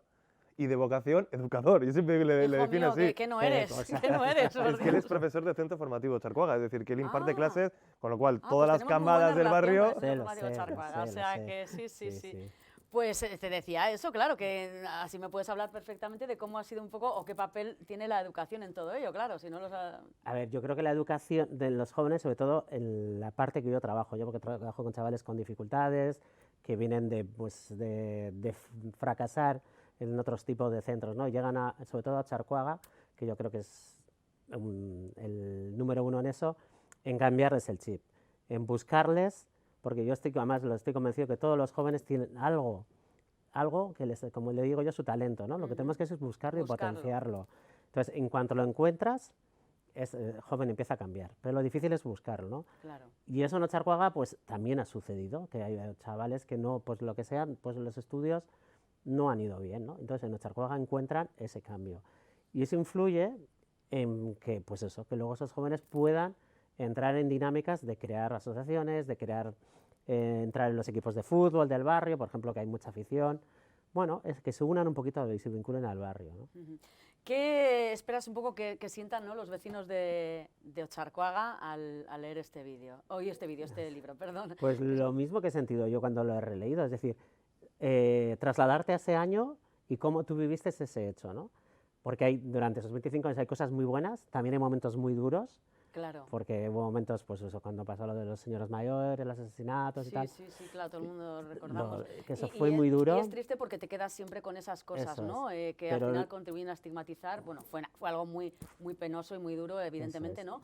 y de vocación educador. Yo siempre le Hijo defino mío, así. ¿qué no Qué eres? cosa. ¿Qué no eres? Es que él es profesor del Centro Formativo Otxarkoaga, es decir, que él imparte Ah. clases, con lo cual Ah, todas pues las tenemos muy buena cambadas del relación barrio... con el Sé, lo Centro Formativo sé, Otxarkoaga, lo o sé, sea lo sé. que sí, sí, Sí, sí. sí. Pues te decía eso, claro, que así me puedes hablar perfectamente de cómo ha sido un poco o qué papel tiene la educación en todo ello, claro, si no los ha... A ver, yo creo que la educación de los jóvenes, sobre todo en la parte que yo trabajo, porque trabajo con chavales con dificultades, que vienen de, pues, de fracasar en otros tipos de centros, ¿no? Llegan sobre todo a Otxarkoaga, que yo creo que es el número uno en eso, en cambiarles el chip, en buscarles, porque yo además lo estoy convencido que todos los jóvenes tienen algo que les, como le digo yo, su talento, ¿no? Lo que tenemos que hacer es buscarlo y Buscarlo. potenciarlo. Entonces, en cuanto lo encuentras, el joven empieza a cambiar, pero lo difícil es buscarlo, ¿no? Claro. Y eso en Otxarkoaga pues también ha sucedido, que hay chavales que no, pues lo que sean, pues los estudios no han ido bien, ¿no? Entonces en Otxarkoaga encuentran ese cambio. Y eso influye en que, pues eso, que luego esos jóvenes puedan entrar en dinámicas de crear asociaciones, de crear, entrar en los equipos de fútbol del barrio, por ejemplo, que hay mucha afición. Bueno, es que se unan un poquito y se vinculen al barrio, ¿no? Ujú. ¿Qué esperas un poco que sientan, ¿no?, los vecinos de Otxarkoaga al leer este vídeo? Oye, este libro, perdón. Pues lo mismo que he sentido yo cuando lo he releído, es decir, trasladarte a ese año y cómo tú viviste ese hecho, ¿no? Porque durante esos 25 años hay cosas muy buenas, también hay momentos muy duros, Claro. porque hubo momentos, pues eso, cuando pasó lo de los señores mayores, los asesinatos y Sí, tal, sí, sí, claro, todo el mundo recordamos. que eso Y- fue muy duro. Y es triste porque te quedas siempre con esas cosas, Eso ¿no? es. Que Pero al final contribuyen a estigmatizar. Bueno, fue algo muy, muy penoso y muy duro, evidentemente, es. ¿no?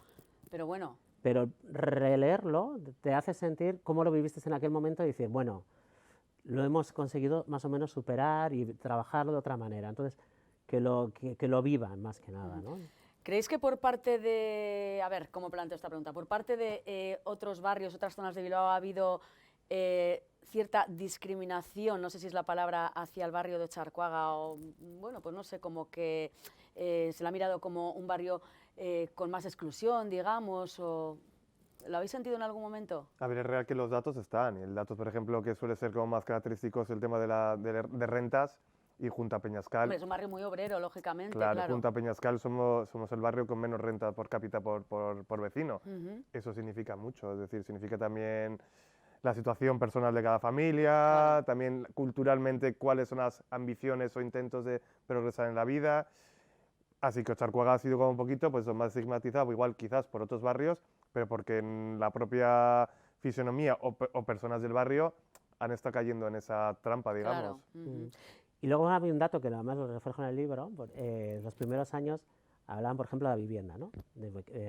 Pero bueno, Pero releerlo te hace sentir cómo lo viviste en aquel momento y decir, bueno, lo hemos conseguido más o menos superar y trabajarlo de otra manera. Entonces, que lo vivan más que nada, ¿no? ¿creéis que por parte de, a ver, cómo planteo esta pregunta, por parte de otros barrios, otras zonas de Bilbao ha habido cierta discriminación, no sé si es la palabra, hacia el barrio de Otxarkoaga o, bueno, pues no sé, como que se le ha mirado como un barrio con más exclusión, digamos, o ¿lo habéis sentido en algún momento? A ver, es real que los datos están, y el dato, por ejemplo, que suele ser como más característico es el tema de rentas, y junto a Peñascal, Hombre, es un barrio muy obrero, lógicamente, claro, claro. junto a Peñascal somos el barrio con menos renta por cápita por vecino. Ujú. Eso significa mucho, es decir, significa también la situación personal de cada familia, Claro. también culturalmente cuáles son las ambiciones o intentos de progresar en la vida. Así que Otxarkoaga ha sido como un poquito pues, más estigmatizado, igual quizás por otros barrios, pero porque en la propia fisonomía o personas del barrio han estado cayendo en esa trampa, digamos. Claro. Ujú. Y luego había un dato que además lo reflejo en el libro, los primeros años hablaban, por ejemplo, de la vivienda, ¿no?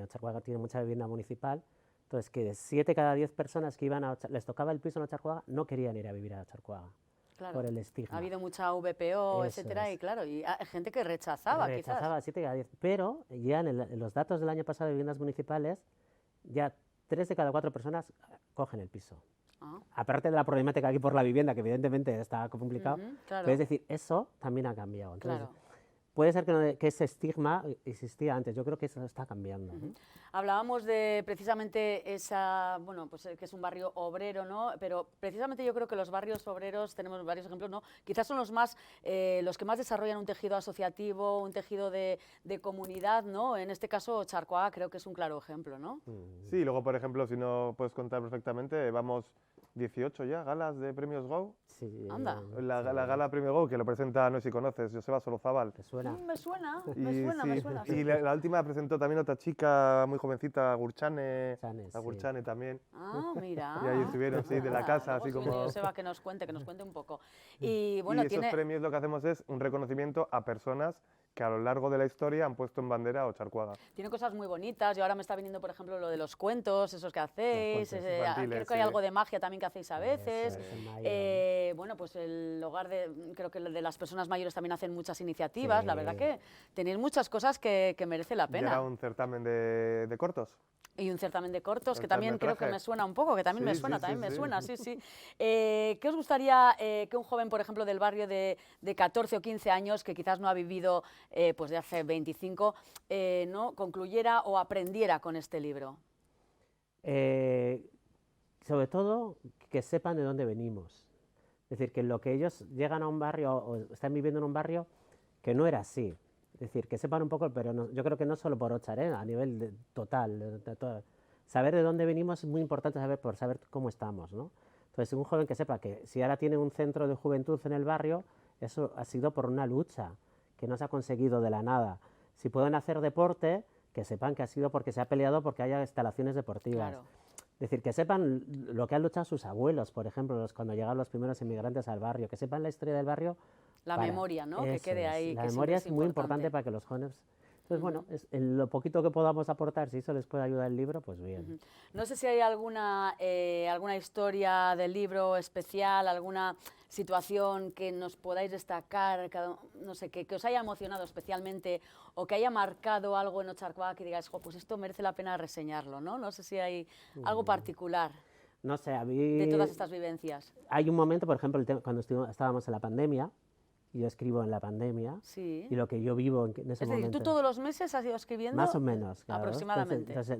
Otxarkoaga tiene mucha vivienda municipal, entonces que de 7 cada 10 personas que iban les tocaba el piso en Otxarkoaga no querían ir a vivir a Otxarkoaga, Claro. por el estigma. Ha habido mucha VPO, Eso etcétera, es. y claro, y hay gente que rechazaba, Rechazaba 7 cada 10, pero ya en los datos del año pasado de viviendas municipales, ya 3 de cada 4 personas cogen el piso. quizás. Ah, Aparte de la problemática aquí por la vivienda, que evidentemente está complicado, ujú, claro, pero es decir, eso también ha cambiado. Entonces, claro. puede ser que ese estigma existía antes, yo creo que eso está cambiando, ¿no? Hablábamos de precisamente esa, bueno, pues que es un barrio obrero, ¿no? Pero precisamente yo creo que los barrios obreros, tenemos varios ejemplos, ¿no? Quizás son los que más desarrollan un tejido asociativo, un tejido de comunidad, ¿no? En este caso, Otxarkoaga creo que es un claro ejemplo, ¿no? Sí, luego, por ejemplo, si no puedes contar perfectamente, vamos 18 ya galas de premios Go. Sí, Anda. La gala Premio Go, que lo presenta, no sé si conoces, Joseba Solozábal. ¿Te suena? Me suena, Y me sí, suena. Y Sí. la última la presentó también otra chica muy jovencita, Gurchane. Chanes, La sí. Gurchane también. Ah, mira. Y ahí estuvieron, sí, de la Nada, casa, luego así si viene como... Joseba que nos cuente un poco. Y bueno, y esos premios lo que hacemos es un reconocimiento a personas que a lo largo de la historia han puesto en bandera a Ocharcuaga. tiene cosas muy bonitas. Y ahora me está viniendo, por ejemplo, lo de los cuentos, esos que hacéis. cuentos infantiles, Creo que hay sí. algo de magia también que hacéis a veces. Eso es, en mayo. Bueno, pues el hogar creo que el de las personas mayores también hacen muchas iniciativas. La verdad Sí. que tenéis muchas cosas que merece la Y era pena. un certamen de cortos. Y un certamen de cortos, que El también creo que cortometraje. me suena un poco, que también Sí, me suena, sí, también sí, me sí. suena, sí, sí. ¿Qué os gustaría que un joven, por ejemplo, del barrio de 14 o 15 años, que quizás no ha vivido pues de hace 25, ¿no? concluyera o aprendiera con este libro? Sobre todo, que sepan de dónde venimos. Es decir, que lo que ellos llegan a un barrio o están viviendo en un barrio que no era así. Es decir, que sepan un poco, pero yo creo que no solo por Ochar, a nivel total. Saber de dónde venimos es muy importante por saber cómo estamos, ¿no? Entonces, un joven que sepa que si ahora tiene un centro de juventud en el barrio, eso ha sido por una lucha que no se ha conseguido de la nada. Si pueden hacer deporte, que sepan que ha sido porque se ha peleado porque haya instalaciones deportivas. Claro. Es decir, que sepan lo que han luchado sus abuelos, por ejemplo, cuando llegaron los primeros inmigrantes al barrio, que sepan la historia del barrio. La memoria, ¿no? Que Eso quede es. ahí. La que memoria siempre es muy importante para que los jóvenes... Entonces, bueno, en lo poquito que podamos aportar, si eso les puede ayudar el libro, pues bien. No sé si hay alguna historia del libro especial, alguna situación que nos podáis destacar, no sé, que os haya emocionado especialmente o que haya marcado algo en Ocharcuaga que digáis, pues esto merece la pena reseñarlo, ¿no? No sé si hay algo particular No sé, a mí... de todas estas vivencias. Hay un momento, por ejemplo, cuando estábamos en la pandemia, y yo escribo en la pandemia, Sí. y lo que yo vivo en ese Es momento... decir, ¿tú todos los meses has ido escribiendo? Más o menos, claro. Aproximadamente. Entonces,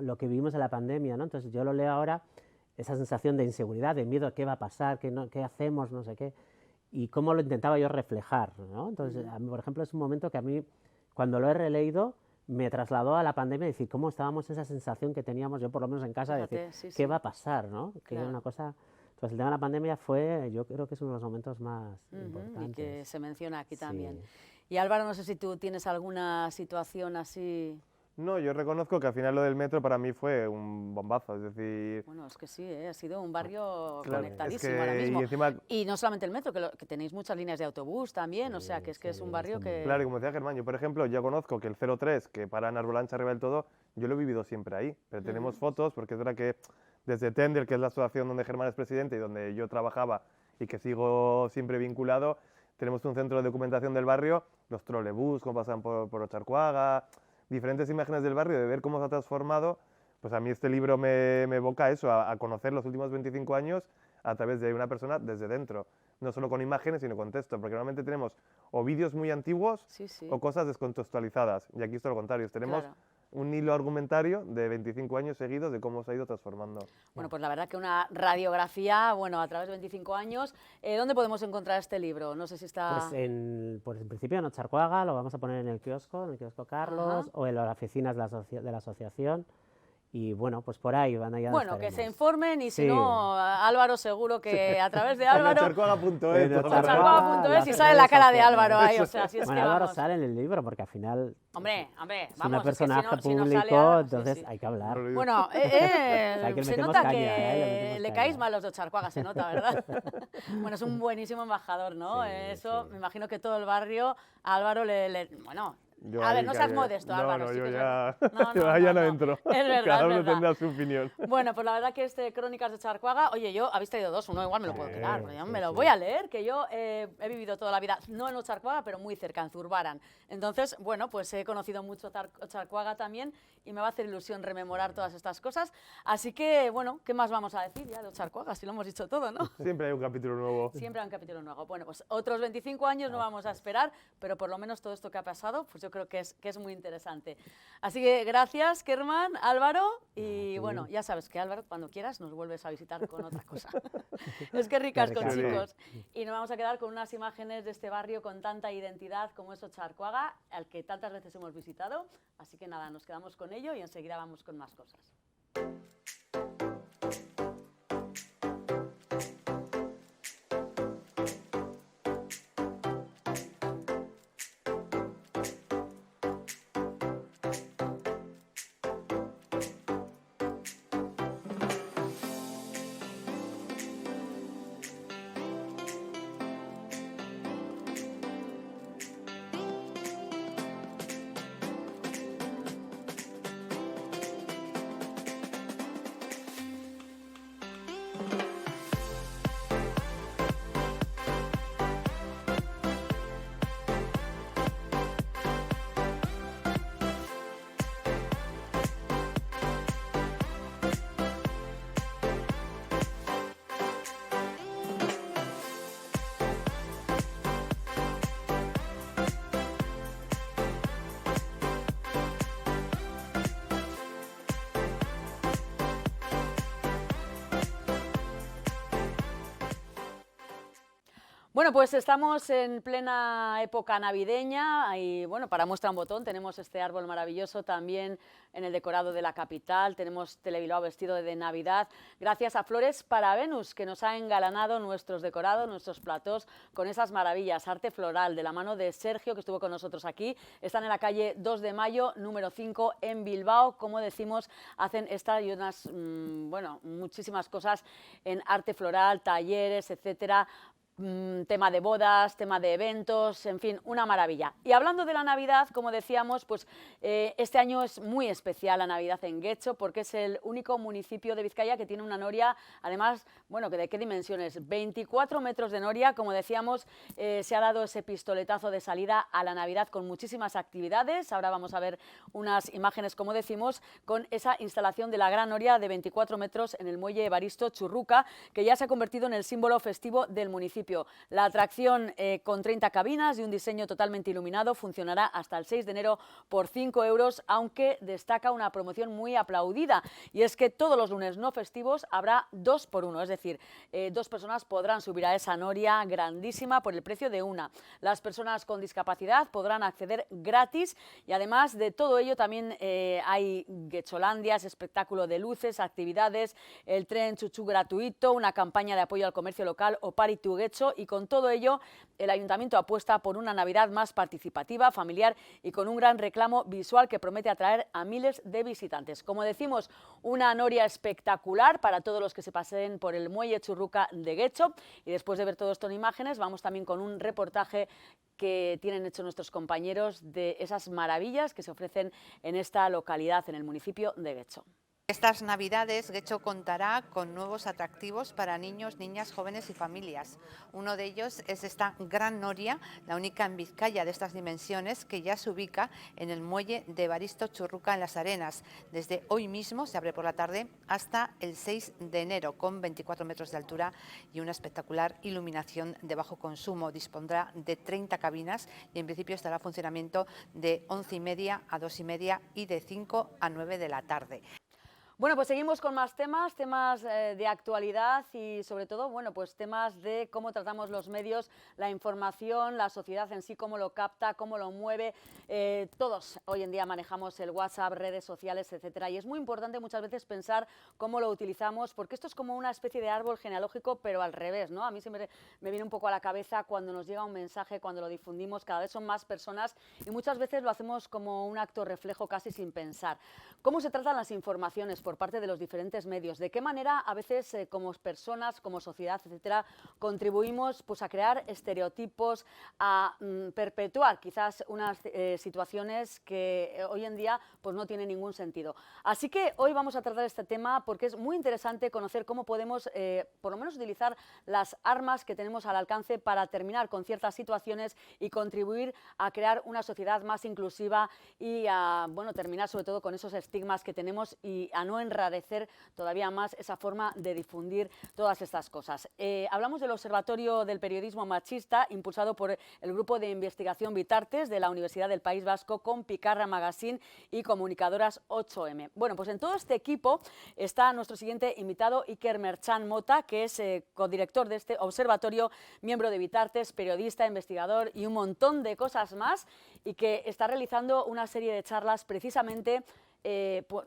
lo que vivimos en la pandemia, ¿no? Entonces yo lo leo ahora, esa sensación de inseguridad, de miedo, ¿qué va a pasar? ¿Qué hacemos? No sé qué. Y cómo lo intentaba yo reflejar, ¿no? Entonces, a mí, por ejemplo, es un momento que a mí, cuando lo he releído, me trasladó a la pandemia y decir cómo estábamos, esa sensación que teníamos, yo por lo menos en casa, de Fíjate, decir, sí, ¿qué sí. va a pasar? ¿No? Que era Claro. una cosa... Entonces, el tema de la pandemia fue, yo creo que es uno de los momentos más Y importantes. que se menciona aquí también. Sí. Y Álvaro, no sé si tú tienes alguna situación así... No, yo reconozco que al final lo del metro para mí fue un bombazo, es decir... Bueno, es que sí, ha sido un barrio Claro, conectadísimo es que- ahora mismo. y encima- Y no solamente el metro, que tenéis muchas líneas de autobús también, o sea, que es un barrio que... Claro, y como decía Germán, yo por ejemplo ya conozco que el 03, que para en Arbolancha arriba del todo, yo lo he vivido siempre ahí, pero tenemos fotos, porque es verdad que desde Tender, que es la asociación donde Germán es presidente y donde yo trabajaba y que sigo siempre vinculado, tenemos un centro de documentación del barrio, los trolebús, cómo pasan por Ocharcuaga, diferentes imágenes del barrio, de ver cómo se ha transformado. Pues a mí este libro me evoca eso, a conocer los últimos 25 años a través de una persona desde dentro, no solo con imágenes, sino con texto, porque normalmente tenemos o vídeos muy antiguos Sí, sí. o cosas descontextualizadas, y aquí es todo lo contrario, tenemos Claro. un hilo argumentario de 25 años seguidos de cómo se ha ido transformando. Bueno, pues la verdad que una radiografía, bueno, a través de 25 años. ¿Dónde podemos encontrar este libro? No sé si está... Pues en principio en Ocharcuaga lo vamos a poner en el kiosco Carlos, Ajá. o en las oficinas de la asociación. Y bueno, pues por ahí van a ir. Bueno, que se informen y si Sí. no, Álvaro seguro que a través de Álvaro... Ocharcuaga.es, En todo. Ocharcuaga.es y las sale la redes cara de sociales. Álvaro ahí, o sea, si es Bueno, que Álvaro vamos... sale en el libro porque al final Hombre, es vamos, un es que personaje si no público, sale Álvaro, sí, entonces sí. hay que hablar. Bueno, Hay que le se metemos nota caña, que le metemos le caña. caéis mal los de Ocharcuaga, se nota, ¿verdad? Bueno, es un buenísimo embajador, ¿no? Sí, Eso, sí. me imagino que todo el barrio, a Álvaro bueno... Yo a ver, ahí no seas cagué. modesto, No, Álvaro. no, sí yo que es ya, verdad. yo ya no entro. Es verdad, Cada es uno verdad. tendrá su opinión. Bueno, pues la verdad que Crónicas de Ocharcuaga, oye, yo habéis traído dos, uno igual me lo puedo quedar, porque yo sí, me lo sí. voy a leer, que yo he vivido toda la vida, no en Ocharcuaga, pero muy cerca, en Zurbaran. Entonces, bueno, pues he conocido mucho Ocharcuaga también y me va a hacer ilusión rememorar todas estas cosas. Así que, bueno, ¿qué más vamos a decir ya de Ocharcuaga? Si lo hemos dicho todo, ¿no? Siempre hay un capítulo nuevo. Siempre hay un capítulo nuevo. Bueno, pues otros 25 años no vamos a esperar, pero por lo menos todo esto que ha pasado, pues yo creo que es muy interesante. Así que gracias, Germán, Álvaro, y bueno, ya sabes que Álvaro, cuando quieras, nos vuelves a visitar con otra cosa. Es que ricasco, Qué ricasco. chicos. Y nos vamos a quedar con unas imágenes de este barrio con tanta identidad como es Ocharcuaga, al que tantas veces hemos visitado. Así que nada, nos quedamos con ello y enseguida vamos con más cosas. Bueno, pues estamos en plena época navideña y bueno, para muestra un botón tenemos este árbol maravilloso también en el decorado de la capital, tenemos Telebilbao vestido de Navidad, gracias a Flores para Venus, que nos ha engalanado nuestros decorados, nuestros platós con esas maravillas, arte floral, de la mano de Sergio, que estuvo con nosotros aquí. Están en la calle 2 de Mayo, número 5, en Bilbao. Como decimos, hacen esta y unas, bueno, muchísimas cosas en arte floral, talleres, etcétera. Tema de bodas, tema de eventos, en fin, una maravilla. Y hablando de la Navidad, como decíamos, pues este año es muy especial la Navidad en Getxo, porque es el único municipio de Vizcaya que tiene una noria, además, bueno, ¿de qué dimensiones? 24 metros de noria, como decíamos, se ha dado ese pistoletazo de salida a la Navidad con muchísimas actividades. Ahora vamos a ver unas imágenes, como decimos, con esa instalación de la gran noria de 24 metros en el muelle Evaristo Churruca, que ya se ha convertido en el símbolo festivo del municipio. La atracción con 30 cabinas y un diseño totalmente iluminado funcionará hasta el 6 de enero por 5 euros, aunque destaca una promoción muy aplaudida, y es que todos los lunes no festivos habrá 2 por 1, es decir, 2 personas podrán subir a esa noria grandísima por el precio de una. Las personas con discapacidad podrán acceder gratis y además de todo ello también hay Getxolandias, espectáculo de luces, actividades, el tren chuchú gratuito, una campaña de apoyo al comercio local, Opari tu Getxo, y con todo ello el Ayuntamiento apuesta por una Navidad más participativa, familiar y con un gran reclamo visual que promete atraer a miles de visitantes. Como decimos, una noria espectacular para todos los que se pasen por el muelle Churruca de Getxo, y después de ver todo esto en imágenes vamos también con un reportaje que tienen hecho nuestros compañeros de esas maravillas que se ofrecen en esta localidad, en el municipio de Getxo. Estas Navidades, Getxo contará con nuevos atractivos para niños, niñas, jóvenes y familias. Uno de ellos es esta gran noria, la única en Vizcaya de estas dimensiones, que ya se ubica en el muelle de Evaristo Churruca en Las Arenas. Desde hoy mismo se abre por la tarde hasta el 6 de enero, con 24 metros de altura y una espectacular iluminación de bajo consumo. Dispondrá de 30 cabinas y en principio estará en funcionamiento de 11:30 a 2:30 y de 5 a 9 de la tarde. Bueno, pues seguimos con más temas de actualidad y sobre todo, bueno, pues temas de cómo tratamos los medios, la información, la sociedad en sí, cómo lo capta, cómo lo mueve. Todos hoy en día manejamos el WhatsApp, redes sociales, etcétera, y es muy importante muchas veces pensar cómo lo utilizamos, porque esto es como una especie de árbol genealógico, pero al revés, ¿no? A mí siempre me viene un poco a la cabeza cuando nos llega un mensaje, cuando lo difundimos, cada vez son más personas y muchas veces lo hacemos como un acto reflejo casi sin pensar. ¿Cómo se tratan las informaciones por parte de los diferentes medios? ¿De qué manera a veces como personas, como sociedad, etcétera, contribuimos pues a crear estereotipos, a perpetuar quizás unas situaciones que hoy en día pues no tienen ningún sentido? Así que hoy vamos a tratar este tema porque es muy interesante conocer cómo podemos por lo menos utilizar las armas que tenemos al alcance para terminar con ciertas situaciones y contribuir a crear una sociedad más inclusiva y a, bueno, terminar sobre todo con esos estigmas que tenemos y a no enrarecer todavía más esa forma de difundir todas estas cosas. Hablamos del Observatorio del Periodismo Machista, impulsado por el Grupo de Investigación Vitartes de la Universidad del País Vasco, con Picarra Magazine y Comunicadoras 8M. Bueno, pues en todo este equipo está nuestro siguiente invitado, Iker Merchan Mota, que es codirector de este observatorio, miembro de Vitartes, periodista, investigador y un montón de cosas más, y que está realizando una serie de charlas precisamente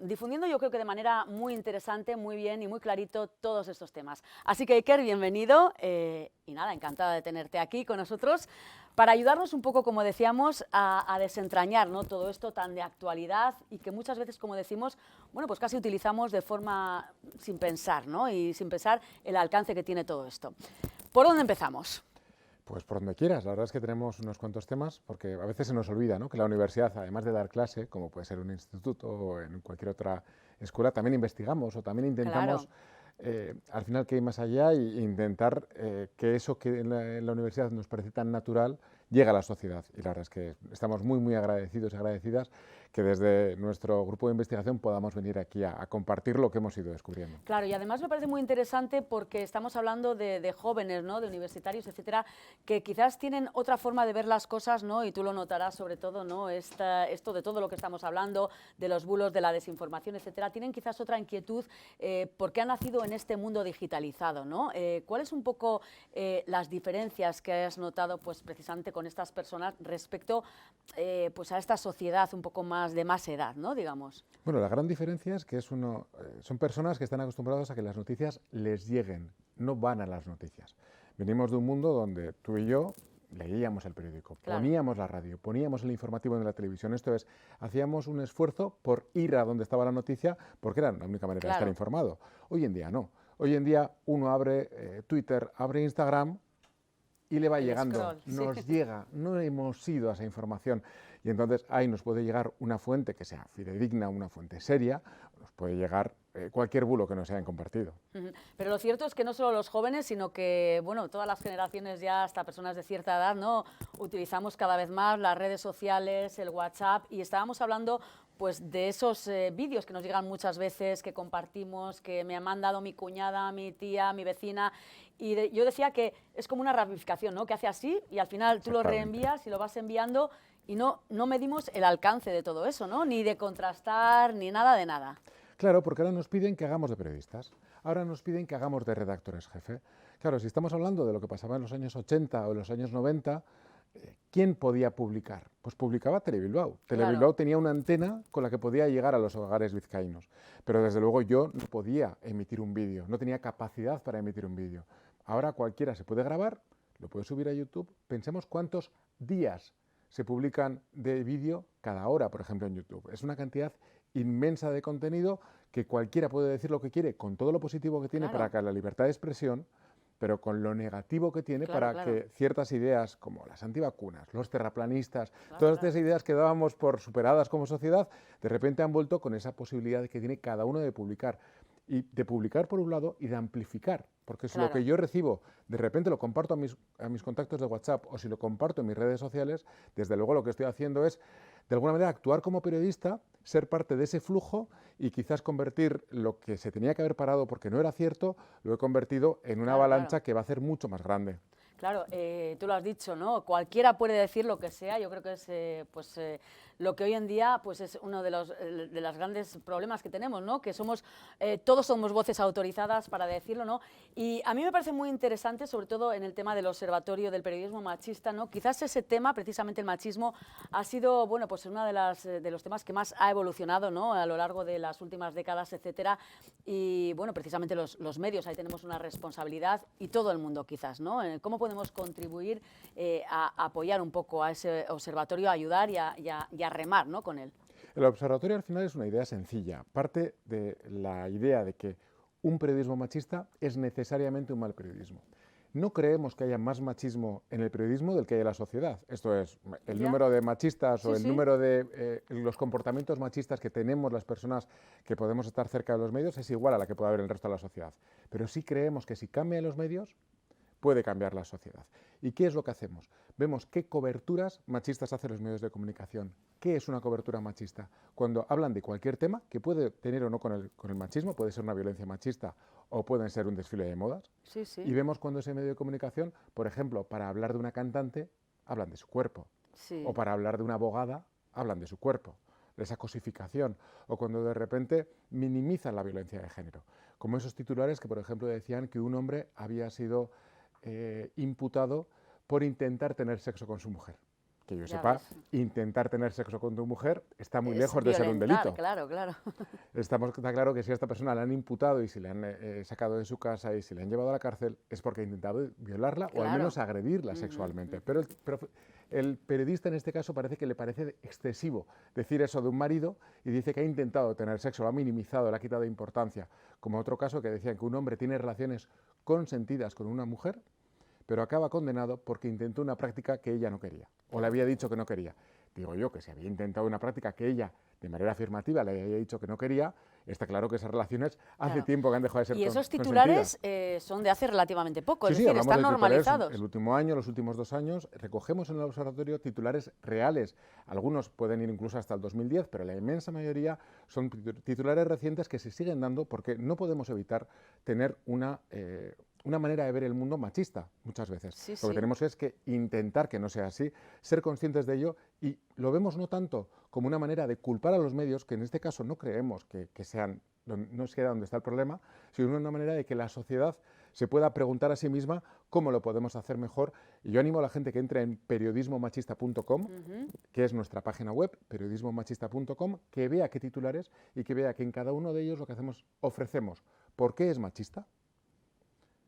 difundiendo, yo creo que de manera muy interesante, muy bien y muy clarito todos estos temas. Así que Iker, bienvenido y nada, encantada de tenerte aquí con nosotros para ayudarnos un poco, como decíamos, a desentrañar, ¿no?, todo esto tan de actualidad y que muchas veces, como decimos, bueno, pues casi utilizamos de forma sin pensar, ¿no?, y sin pensar el alcance que tiene todo esto. ¿Por dónde empezamos? Pues por donde quieras. La verdad es que tenemos unos cuantos temas, porque a veces se nos olvida, ¿no?, que la universidad, además de dar clase, como puede ser un instituto o en cualquier otra escuela, también investigamos o también intentamos, al final, que hay más allá, e intentar que eso que en la universidad nos parece tan natural llegue a la sociedad. Y la verdad es que estamos muy, muy agradecidos y agradecidas que desde nuestro grupo de investigación podamos venir aquí a compartir lo que hemos ido descubriendo. Claro, y además me parece muy interesante porque estamos hablando de jóvenes, ¿no?, de universitarios, etcétera, que quizás tienen otra forma de ver las cosas, ¿no?, y tú lo notarás sobre todo, ¿no?, esto de todo lo que estamos hablando, de los bulos, de la desinformación, etcétera, tienen quizás otra inquietud porque han nacido en este mundo digitalizado, ¿no? ¿Cuáles un poco las diferencias que has notado, pues precisamente con estas personas respecto pues a esta sociedad un poco más de más edad, ¿no?, digamos? Bueno, la gran diferencia es que son personas que están acostumbradas a que las noticias les lleguen, no van a las noticias. Venimos de un mundo donde tú y yo leíamos el periódico, poníamos la radio, poníamos el informativo en la televisión. Esto es, hacíamos un esfuerzo por ir a donde estaba la noticia porque era la única manera de estar informado. Hoy en día no. Hoy en día uno abre Twitter, abre Instagram y le va llegando, scroll, nos llega, no hemos ido a esa información. Y entonces ahí nos puede llegar una fuente que sea fidedigna, una fuente seria, nos puede llegar cualquier bulo que nos hayan compartido. Pero lo cierto es que no solo los jóvenes, sino que bueno, todas las generaciones ya, hasta personas de cierta edad, ¿no?, utilizamos cada vez más las redes sociales, el WhatsApp, y estábamos hablando pues de esos vídeos que nos llegan muchas veces, que compartimos, que me ha mandado mi cuñada, mi tía, mi vecina, y yo decía que es como una ramificación, ¿no?, que hace así y al final tú lo reenvías y lo vas enviando y no medimos el alcance de todo eso, ¿no?, ni de contrastar, ni nada de nada. Claro, porque ahora nos piden que hagamos de periodistas, ahora nos piden que hagamos de redactores jefe. Claro, si estamos hablando de lo que pasaba en los años 80 o en los años 90, ¿quién podía publicar? Pues publicaba Telebilbao. Telebilbao tenía una antena con la que podía llegar a los hogares vizcaínos, pero desde luego yo no podía emitir un vídeo, no tenía capacidad para emitir un vídeo. Ahora cualquiera se puede grabar, lo puede subir a YouTube. Pensemos cuántos días se publican de vídeo cada hora, por ejemplo, en YouTube. Es una cantidad inmensa de contenido que cualquiera puede decir lo que quiere, con todo lo positivo que tiene para que la libertad de expresión, pero con lo negativo que tiene para que ciertas ideas como las antivacunas, los terraplanistas, todas estas ideas que dábamos por superadas como sociedad, de repente han vuelto con esa posibilidad que tiene cada uno de publicar. Y de publicar por un lado y de amplificar, porque si lo que yo recibo de repente lo comparto a mis contactos de WhatsApp o si lo comparto en mis redes sociales, desde luego lo que estoy haciendo es de alguna manera actuar como periodista, ser parte de ese flujo y quizás convertir lo que se tenía que haber parado porque no era cierto, lo he convertido en una avalancha que va a ser mucho más grande. Claro, tú lo has dicho, ¿no? Cualquiera puede decir lo que sea. Yo creo que es lo que hoy en día pues es uno de los grandes problemas que tenemos, ¿no? Que todos somos voces autorizadas para decirlo, ¿no? Y a mí me parece muy interesante, sobre todo en el tema del observatorio del periodismo machista, ¿no? Quizás ese tema, precisamente el machismo, ha sido, bueno, pues uno de los temas que más ha evolucionado, ¿no?, a lo largo de las últimas décadas, etcétera. Y bueno, precisamente los medios, ahí tenemos una responsabilidad y todo el mundo, quizás, ¿no? ¿Cómo podemos contribuir a apoyar un poco a ese observatorio, a ayudar y a remar, ¿no?, con él? El observatorio al final es una idea sencilla. Parte de la idea de que un periodismo machista es necesariamente un mal periodismo. No creemos que haya más machismo en el periodismo del que hay en la sociedad. Esto es, el número de machistas o el número de los comportamientos machistas que tenemos las personas que podemos estar cerca de los medios es igual a la que puede haber en el resto de la sociedad. Pero sí creemos que si cambian los medios, puede cambiar la sociedad. ¿Y qué es lo que hacemos? Vemos qué coberturas machistas hacen los medios de comunicación. ¿Qué es una cobertura machista? Cuando hablan de cualquier tema, que puede tener o no con el machismo, puede ser una violencia machista o puede ser un desfile de modas. Y vemos cuando ese medio de comunicación, por ejemplo, para hablar de una cantante, hablan de su cuerpo. O para hablar de una abogada, hablan de su cuerpo, de esa cosificación. O cuando de repente minimizan la violencia de género. Como esos titulares que, por ejemplo, decían que un hombre había sido imputado por intentar tener sexo con su mujer. Que yo sepa, intentar tener sexo con tu mujer está muy lejos de ser un delito. Claro. Está claro que si a esta persona la han imputado y si le han sacado de su casa y si le han llevado a la cárcel es porque ha intentado violarla o al menos agredirla sexualmente. Pero el periodista en este caso parece que le parece excesivo decir eso de un marido y dice que ha intentado tener sexo, lo ha minimizado, le ha quitado importancia. Como otro caso que decían que un hombre tiene relaciones consentidas con una mujer, pero acaba condenado porque intentó una práctica que ella no quería, o le había dicho que no quería. Digo yo que si había intentado una práctica que ella de manera afirmativa le haya dicho que no quería, está claro que esas relaciones hace tiempo que han dejado de ser Y esos titulares son de hace relativamente poco, es decir, están normalizados. El último año, los últimos 2 años, recogemos en el observatorio titulares reales. Algunos pueden ir incluso hasta el 2010, pero la inmensa mayoría son titulares recientes que se siguen dando porque no podemos evitar tener una manera de ver el mundo machista muchas veces. Lo que tenemos es que intentar que no sea así, ser conscientes de ello, y lo vemos no tanto como una manera de culpar a los medios, que en este caso no creemos que no sea donde está el problema, sino una manera de que la sociedad se pueda preguntar a sí misma cómo lo podemos hacer mejor. Y yo animo a la gente que entre en periodismomachista.com, que es nuestra página web, periodismomachista.com, que vea qué titulares y que vea que en cada uno de ellos lo que hacemos, ofrecemos por qué es machista,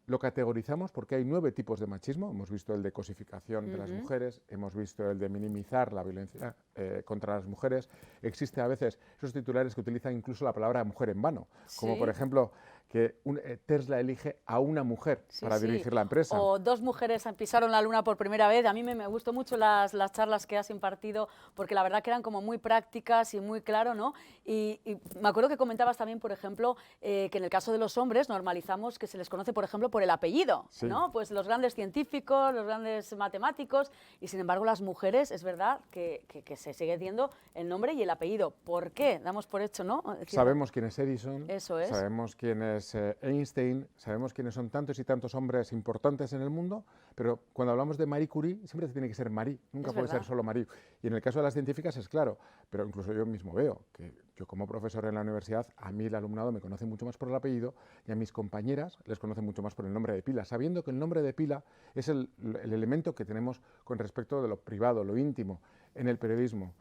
lo categorizamos porque hay 9 tipos de machismo. Hemos visto el de cosificación de las mujeres, hemos visto el de minimizar la violencia contra las mujeres. Existe a veces esos titulares que utilizan incluso la palabra mujer en vano, como por ejemplo que Tesla elige a una mujer para dirigir la empresa. O 2 mujeres pisaron la luna por primera vez. A mí me gustó mucho las charlas que has impartido, porque la verdad que eran como muy prácticas y muy claro, ¿no? Y me acuerdo que comentabas también, por ejemplo, que en el caso de los hombres normalizamos que se les conoce, por ejemplo, por el apellido, ¿no? Pues los grandes científicos, los grandes matemáticos, y sin embargo las mujeres, es verdad que se sigue diciendo el nombre y el apellido. ¿Por qué? Damos por hecho, ¿no? Sabemos quién es Edison, eso es. Sabemos quién es Einstein, sabemos quiénes son tantos y tantos hombres importantes en el mundo, pero cuando hablamos de Marie Curie siempre tiene que ser Marie, nunca puede ser solo Marie. Y en el caso de las científicas es claro, pero incluso yo mismo veo que yo como profesor en la universidad, a mí el alumnado me conoce mucho más por el apellido y a mis compañeras les conoce mucho más por el nombre de pila, sabiendo que el nombre de pila es el elemento que tenemos con respecto de lo privado, lo íntimo en el periodismo.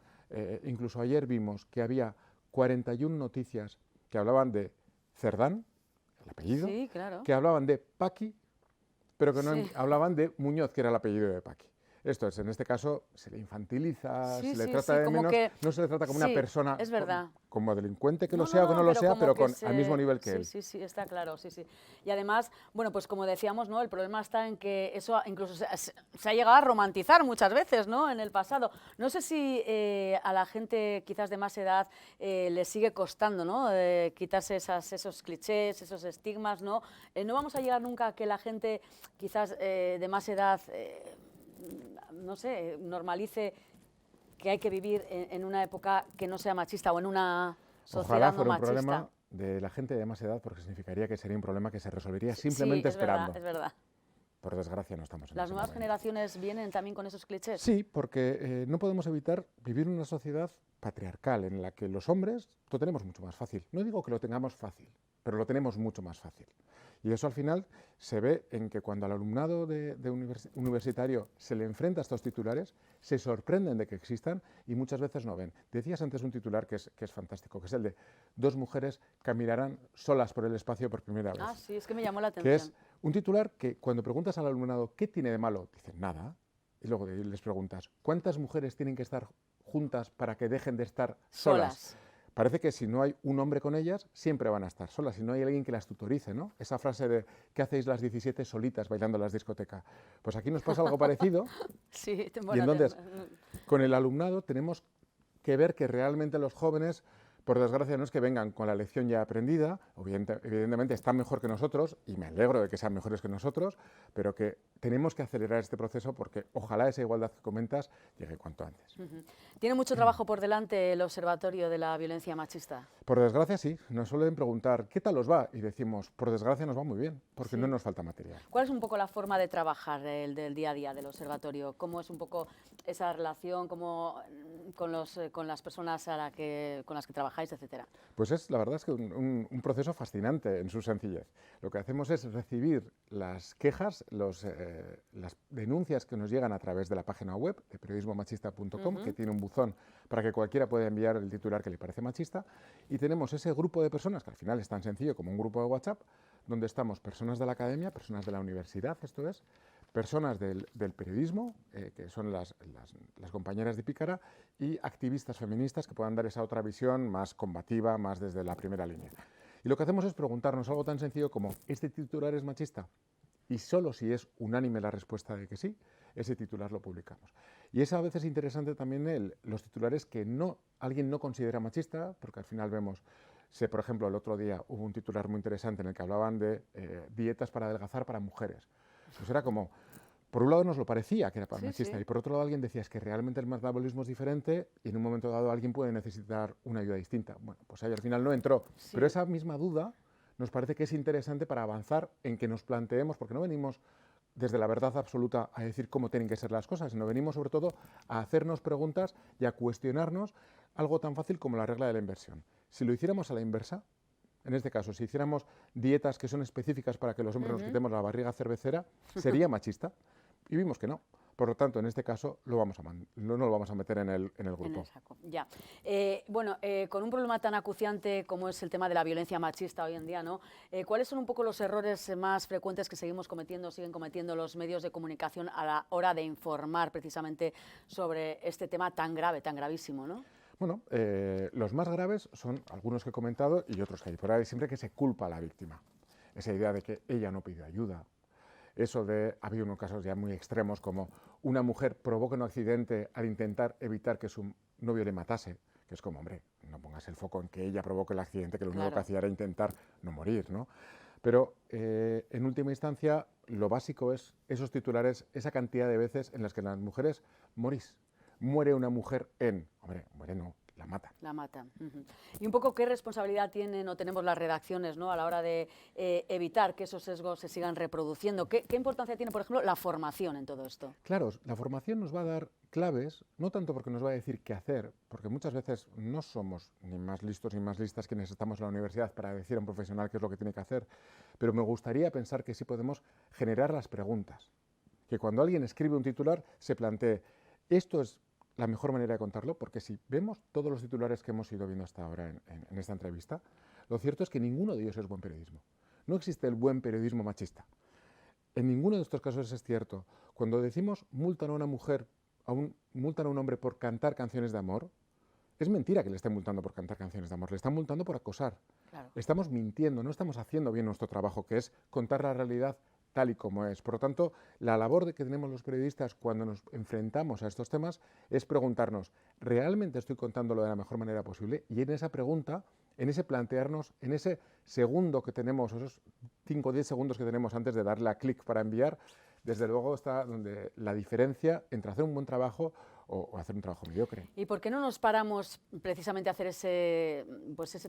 Incluso ayer vimos que había 41 noticias que hablaban de Cerdán, el apellido, que hablaban de Paqui, pero que no hablaban de Muñoz, que era el apellido de Paqui. Esto es, en este caso, se le infantiliza, se le trata de menos, no se le trata como una persona, como delincuente que lo sea o que no lo sea, pero al mismo nivel que él. Sí, está claro, Y además, bueno, pues como decíamos, ¿no? El problema está en que eso incluso se ha llegado a romantizar muchas veces, ¿no? En el pasado. No sé si a la gente quizás de más edad les sigue costando, ¿no? Quitarse esos clichés, esos estigmas, ¿no? No vamos a llegar nunca a que la gente quizás de más edad no sé, normalice que hay que vivir en una época que no sea machista o en una sociedad no machista. Ojalá fuera un problema de la gente de más edad, porque significaría que sería un problema que se resolvería simplemente esperando. Es verdad. Por desgracia no estamos en ¿Las nuevas generaciones vienen también con esos clichés? Sí, porque no podemos evitar vivir en una sociedad patriarcal en la que los hombres lo tenemos mucho más fácil. No digo que lo tengamos fácil, pero lo tenemos mucho más fácil. Y eso al final se ve en que cuando al alumnado universitario se le enfrenta a estos titulares, se sorprenden de que existan y muchas veces no ven. Decías antes un titular que es fantástico, que es el de 2 mujeres caminarán solas por el espacio por primera vez. Ah, sí, es que me llamó la atención. Que es un titular que cuando preguntas al alumnado ¿qué tiene de malo? Dicen nada. Y luego les preguntas ¿cuántas mujeres tienen que estar juntas para que dejen de estar solas? Parece que si no hay un hombre con ellas, siempre van a estar solas, si no hay alguien que las tutorice, ¿no? Esa frase de ¿qué hacéis las 17 solitas bailando en las discotecas? Pues aquí nos pasa algo parecido. Sí, y entonces, con el alumnado tenemos que ver que realmente los jóvenes, por desgracia, no es que vengan con la lección ya aprendida, evidentemente están mejor que nosotros, y me alegro de que sean mejores que nosotros, pero que tenemos que acelerar este proceso porque ojalá esa igualdad que comentas llegue cuanto antes. ¿Tiene mucho trabajo por delante el Observatorio de la Violencia Machista? Por desgracia sí, nos suelen preguntar ¿qué tal os va? Y decimos, por desgracia nos va muy bien, porque no nos falta material. ¿Cuál es un poco la forma de trabajar del día a día del Observatorio? ¿Cómo es un poco esa relación con las personas con las que trabajáis, etcétera? Pues la verdad es que un proceso fascinante en su sencillez. Lo que hacemos es recibir las quejas, las denuncias que nos llegan a través de la página web de periodismomachista.com, que tiene un buzón para que cualquiera pueda enviar el titular que le parece machista, y tenemos ese grupo de personas, que al final es tan sencillo como un grupo de WhatsApp, donde estamos personas de la academia, personas de la universidad, esto es, personas del periodismo, que son las compañeras de Pícara, y activistas feministas que puedan dar esa otra visión más combativa, más desde la primera línea. Y lo que hacemos es preguntarnos algo tan sencillo como ¿este titular es machista? Y solo si es unánime la respuesta de que sí, ese titular lo publicamos. Y es a veces interesante también los titulares que alguien no considera machista, porque al final vemos, por ejemplo, el otro día hubo un titular muy interesante en el que hablaban de dietas para adelgazar para mujeres. Pues era como, por un lado nos lo parecía que era para machista, y por otro lado alguien decía, es que realmente el metabolismo es diferente y en un momento dado alguien puede necesitar una ayuda distinta. Bueno, pues ahí al final no entró, pero esa misma duda nos parece que es interesante para avanzar en que nos planteemos, porque no venimos desde la verdad absoluta a decir cómo tienen que ser las cosas, sino venimos sobre todo a hacernos preguntas y a cuestionarnos algo tan fácil como la regla de la inversión. Si lo hiciéramos a la inversa, en este caso, si hiciéramos dietas que son específicas para que los hombres nos quitemos la barriga cervecera, sería machista, y vimos que no. Por lo tanto, en este caso no lo vamos a meter en el grupo. En el saco, ya. Con un problema tan acuciante como es el tema de la violencia machista hoy en día, ¿no? ¿Cuáles son un poco los errores más frecuentes que siguen cometiendo los medios de comunicación a la hora de informar precisamente sobre este tema tan grave, tan gravísimo, ¿no? Bueno, los más graves son algunos que he comentado y otros que hay por ahí, siempre que se culpa a la víctima. Esa idea de que ella no pidió ayuda. Eso ha habido unos casos ya muy extremos como una mujer provoca un accidente al intentar evitar que su novio le matase, que es como, hombre, no pongas el foco en que ella provoque el accidente, que lo único que hacía era intentar no morir, ¿no? Pero en última instancia lo básico es esos titulares, esa cantidad de veces en las que las mujeres morís. Muere una mujer hombre, muere no, la matan. La matan. Y un poco qué responsabilidad tienen o tenemos las redacciones, ¿no?, a la hora de evitar que esos sesgos se sigan reproduciendo. ¿Qué importancia tiene, por ejemplo, la formación en todo esto? Claro, la formación nos va a dar claves, no tanto porque nos va a decir qué hacer, porque muchas veces no somos ni más listos ni más listas quienes estamos en la universidad para decir a un profesional qué es lo que tiene que hacer, pero me gustaría pensar que sí podemos generar las preguntas. Que cuando alguien escribe un titular se plantee, esto es la mejor manera de contarlo, porque si vemos todos los titulares que hemos ido viendo hasta ahora en esta entrevista, lo cierto es que ninguno de ellos es buen periodismo. No existe el buen periodismo machista. En ninguno de estos casos es cierto. Cuando decimos multan a una mujer, multan a un hombre por cantar canciones de amor, es mentira que le estén multando por cantar canciones de amor, le están multando por acosar. Claro. Estamos mintiendo, no estamos haciendo bien nuestro trabajo, que es contar la realidad tal y como es. Por lo tanto, la labor que tenemos los periodistas cuando nos enfrentamos a estos temas es preguntarnos, ¿realmente estoy contándolo de la mejor manera posible? Y en esa pregunta, en ese plantearnos, en ese segundo que tenemos, esos 5 o 10 segundos que tenemos antes de darle a clic para enviar, desde luego está donde la diferencia entre hacer un buen trabajo o hacer un trabajo mediocre. ¿Y por qué no nos paramos precisamente a hacer ese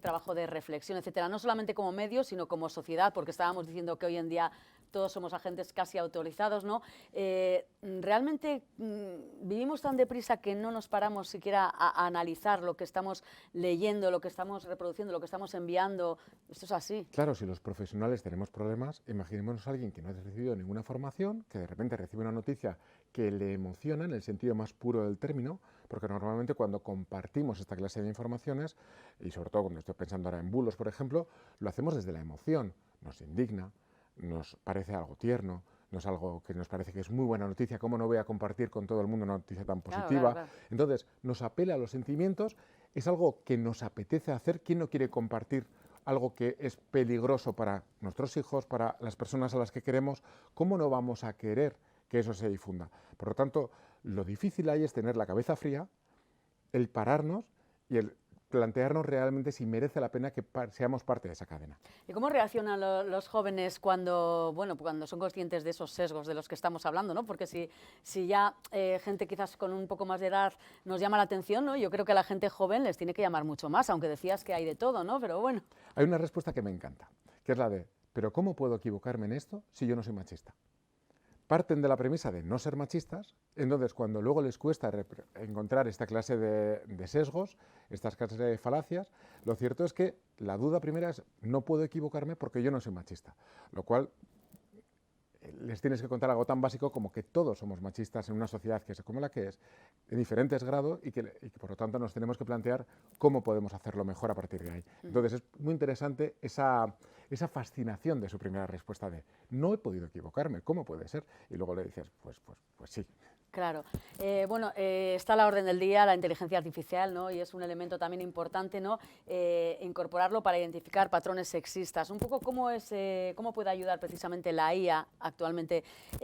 trabajo de reflexión, etcétera? No solamente como medios, sino como sociedad, porque estábamos diciendo que hoy en día todos somos agentes casi autorizados, ¿no? ¿Realmente vivimos tan deprisa que no nos paramos siquiera a analizar lo que estamos leyendo, lo que estamos reproduciendo, lo que estamos enviando? ¿Esto es así? Claro, si los profesionales tenemos problemas, imaginémonos a alguien que no ha recibido ninguna formación, que de repente recibe una noticia que le emociona en el sentido más puro del término, porque normalmente cuando compartimos esta clase de informaciones, y sobre todo cuando estoy pensando ahora en bulos, por ejemplo, lo hacemos desde la emoción, nos indigna, nos parece algo tierno, no es algo que nos parece que es muy buena noticia, ¿cómo no voy a compartir con todo el mundo una noticia tan positiva? Claro. Entonces, nos apela a los sentimientos, es algo que nos apetece hacer. ¿Quién no quiere compartir algo que es peligroso para nuestros hijos, para las personas a las que queremos? ¿Cómo no vamos a querer que eso se difunda? Por lo tanto, lo difícil ahí es tener la cabeza fría, el pararnos y el plantearnos realmente si merece la pena que seamos parte de esa cadena. ¿Y cómo reaccionan los jóvenes cuando son conscientes de esos sesgos de los que estamos hablando, ¿no? Porque si ya gente quizás con un poco más de edad nos llama la atención, ¿no? Yo creo que a la gente joven les tiene que llamar mucho más, aunque decías que hay de todo, ¿no? Pero bueno. Hay una respuesta que me encanta, que es la de, ¿pero cómo puedo equivocarme en esto si yo no soy machista? Parten de la premisa de no ser machistas, entonces cuando luego les cuesta encontrar esta clase de sesgos, estas clases de falacias, lo cierto es que la duda primera es no puedo equivocarme porque yo no soy machista, lo cual les tienes que contar algo tan básico como que todos somos machistas en una sociedad que es como la que es, de diferentes grados y que por lo tanto nos tenemos que plantear cómo podemos hacerlo mejor a partir de ahí. Entonces es muy interesante esa fascinación de su primera respuesta de no he podido equivocarme, ¿cómo puede ser? Y luego le dices, pues sí. Claro. Está a la orden del día la inteligencia artificial, ¿no? Y es un elemento también importante, ¿no? Incorporarlo para identificar patrones sexistas. Un poco cómo puede ayudar precisamente la IA actualmente